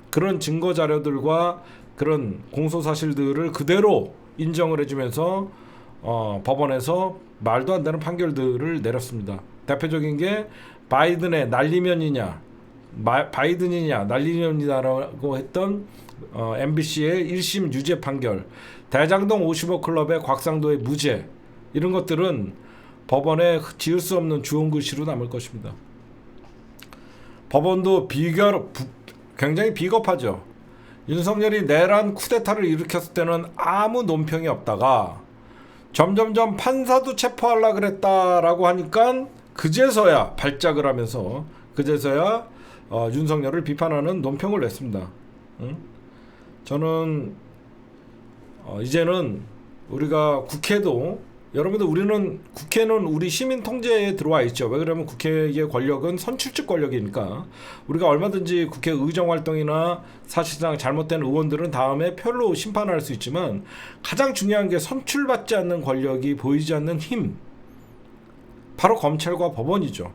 그런 증거 자료들과 그런 공소 사실들을 그대로 인정을 해주면서 법원에서 말도 안 되는 판결들을 내렸습니다. 대표적인 게 바이든의 난리면이냐라고 했던 MBC의 1심 유죄 판결, 대장동 50억 클럽의 곽상도의 무죄, 이런 것들은 법원에 지을 수 없는 주홍 글씨로 남을 것입니다. 법원도 굉장히 비겁하죠. 윤석열이 내란 쿠데타를 일으켰을 때는 아무 논평이 없다가 점점점 판사도 체포하려고 그랬다라고 하니까 그제서야 발작을 하면서 윤석열을 비판하는 논평을 냈습니다. 저는 이제는 우리가 국회는 우리 시민 통제에 들어와 있죠. 왜 그러면 국회의 권력은 선출직 권력이니까 우리가 얼마든지 국회 의정 활동이나 사실상 잘못된 의원들은 다음에 표로 심판할 수 있지만 가장 중요한 게 선출받지 않는 권력이 보이지 않는 힘, 바로 검찰과 법원이죠.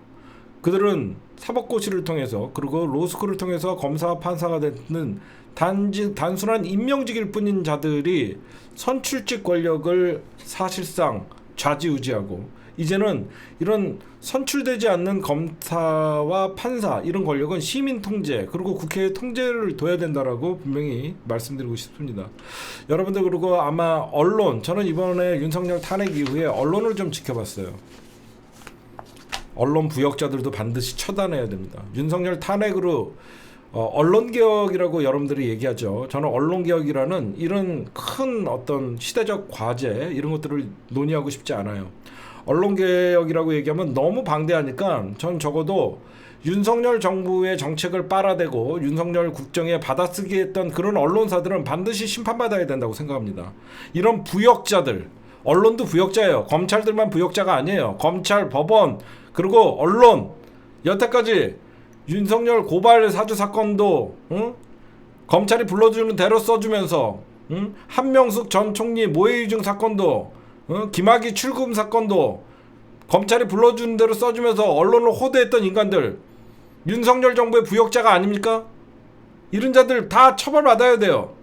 그들은 사법고시를 통해서 그리고 로스쿨을 통해서 검사와 판사가 되는 단순한 임명직일 뿐인 자들이 선출직 권력을 사실상 좌지우지하고, 이제는 이런 선출되지 않는 검사와 판사, 이런 권력은 시민 통제 그리고 국회의 통제를 둬야 된다라고 분명히 말씀드리고 싶습니다. 여러분들, 그리고 아마 저는 이번에 윤석열 탄핵 이후에 언론을 좀 지켜봤어요. 언론 부역자들도 반드시 처단해야 됩니다. 윤석열 탄핵으로 언론개혁이라고 여러분들이 얘기하죠. 저는 언론개혁이라는 이런 큰 어떤 시대적 과제, 이런 것들을 논의하고 싶지 않아요. 언론개혁이라고 얘기하면 너무 방대하니까 전 적어도 윤석열 정부의 정책을 빨아대고 윤석열 국정에 받아쓰기 했던 그런 언론사들은 반드시 심판받아야 된다고 생각합니다. 이런 부역자들, 언론도 부역자예요. 검찰들만 부역자가 아니에요. 검찰, 법원, 그리고 언론, 여태까지 윤석열 고발 사주 사건도 검찰이 불러주는 대로 써주면서 한명숙 전 총리 모해유증 사건도 김학의 출금 사건도 검찰이 불러주는 대로 써주면서 언론을 호도했던 인간들, 윤석열 정부의 부역자가 아닙니까? 이런 자들 다 처벌받아야 돼요.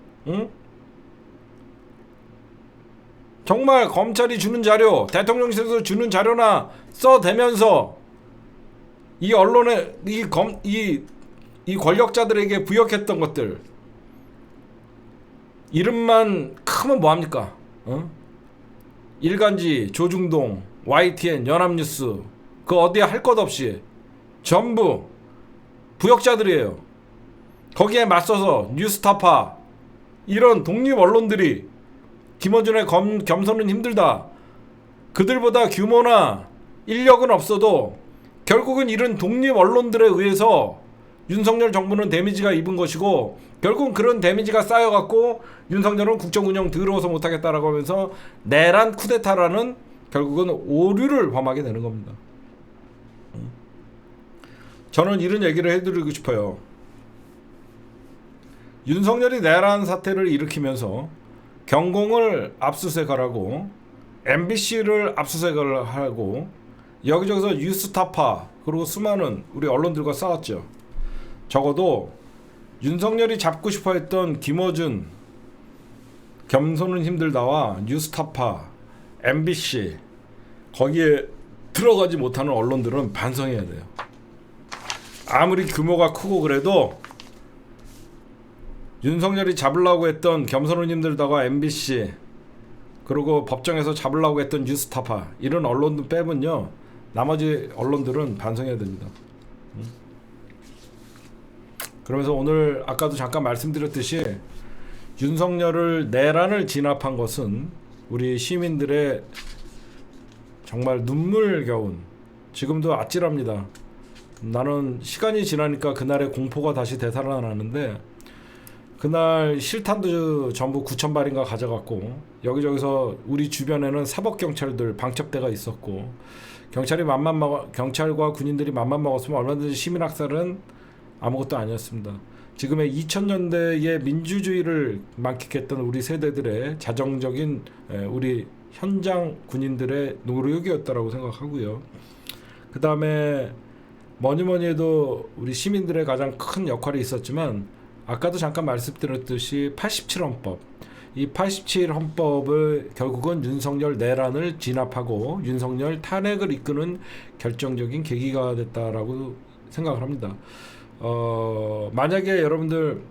정말 검찰이 주는 자료, 대통령실에서 주는 자료나 써대면서 이 언론의 이 이 권력자들에게 부역했던 것들 이름만 크면 뭐합니까? 일간지, 조중동, YTN, 연합뉴스 그 어디에 할 것 없이 전부 부역자들이에요. 거기에 맞서서 뉴스타파 이런 독립 언론들이 김어준의 겸손은 힘들다. 그들보다 규모나 인력은 없어도 결국은 이런 독립 언론들에 의해서 윤석열 정부는 데미지가 입은 것이고 결국은 그런 데미지가 쌓여갖고 윤석열은 국정 운영 더러워서 못하겠다라고 하면서 내란 쿠데타라는 결국은 오류를 범하게 되는 겁니다. 저는 이런 얘기를 해드리고 싶어요. 윤석열이 내란 사태를 일으키면서 경공을 압수수색하라고 MBC를 압수수색을 하고 여기저기서 뉴스타파 그리고 수많은 우리 언론들과 싸웠죠. 적어도 윤석열이 잡고 싶어 했던 김어준, 겸손은 힘들다와 뉴스타파, MBC 거기에 들어가지 못하는 언론들은 반성해야 돼요. 아무리 규모가 크고 그래도 윤석열이 잡으려고 했던 겸손은 힘들다와 MBC 그리고 법정에서 잡으려고 했던 뉴스타파 이런 언론들 빼면요 나머지 언론들은 반성해야 됩니다. 그러면서 오늘 아까도 잠깐 말씀드렸듯이 윤석열을 내란을 진압한 것은 우리 시민들의 정말 눈물겨운 지금도 아찔합니다. 나는 시간이 지나니까 그날의 공포가 다시 되살아나는데 그날 실탄도 전부 9,000발인가 가져갔고 여기저기서 우리 주변에는 사법경찰들 방첩대가 있었고 경찰과 군인들이 맘만 먹었으면 얼마든지 시민학살은 아무것도 아니었습니다. 지금의 2000년대의 민주주의를 만끽했던 우리 세대들의 자정적인 우리 현장 군인들의 노력이었다라고 생각하고요. 그 다음에 뭐니 해도 우리 시민들의 가장 큰 역할이 있었지만 아까도 잠깐 말씀드렸듯이 87헌법 이 87헌법을 결국은 윤석열 내란을 진압하고 윤석열 탄핵을 이끄는 결정적인 계기가 됐다라고 생각을 합니다. 만약에 여러분들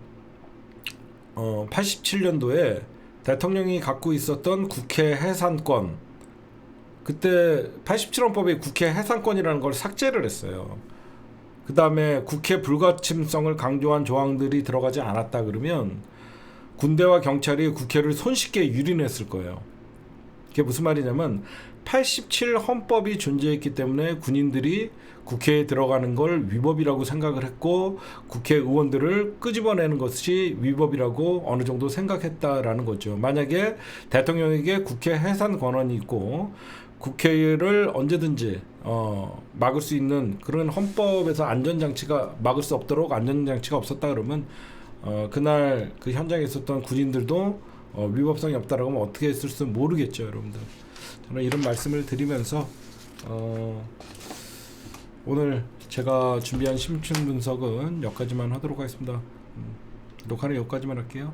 87년도에 대통령이 갖고 있었던 국회 해산권 그때 87헌법에 국회 해산권이라는 걸 삭제를 했어요. 그 다음에 국회 불가침성을 강조한 조항들이 들어가지 않았다 그러면 군대와 경찰이 국회를 손쉽게 유린했을 거예요. 그게 무슨 말이냐면 87 헌법이 존재했기 때문에 군인들이 국회에 들어가는 걸 위법이라고 생각을 했고 국회의원들을 끄집어내는 것이 위법이라고 어느 정도 생각했다라는 거죠. 만약에 대통령에게 국회 해산 권한이 있고 국회를 언제든지 막을 수 있는 그런 헌법에서 안전장치가 막을 수 없도록 안전장치가 없었다 그러면 그날 그 현장에 있었던 군인들도 위법성이 없다라고 하면 어떻게 했을지 모르겠죠, 여러분들. 저는 이런 말씀을 드리면서 오늘 제가 준비한 심층 분석은 여기까지만 하도록 하겠습니다. 녹화는 여기까지만 할게요.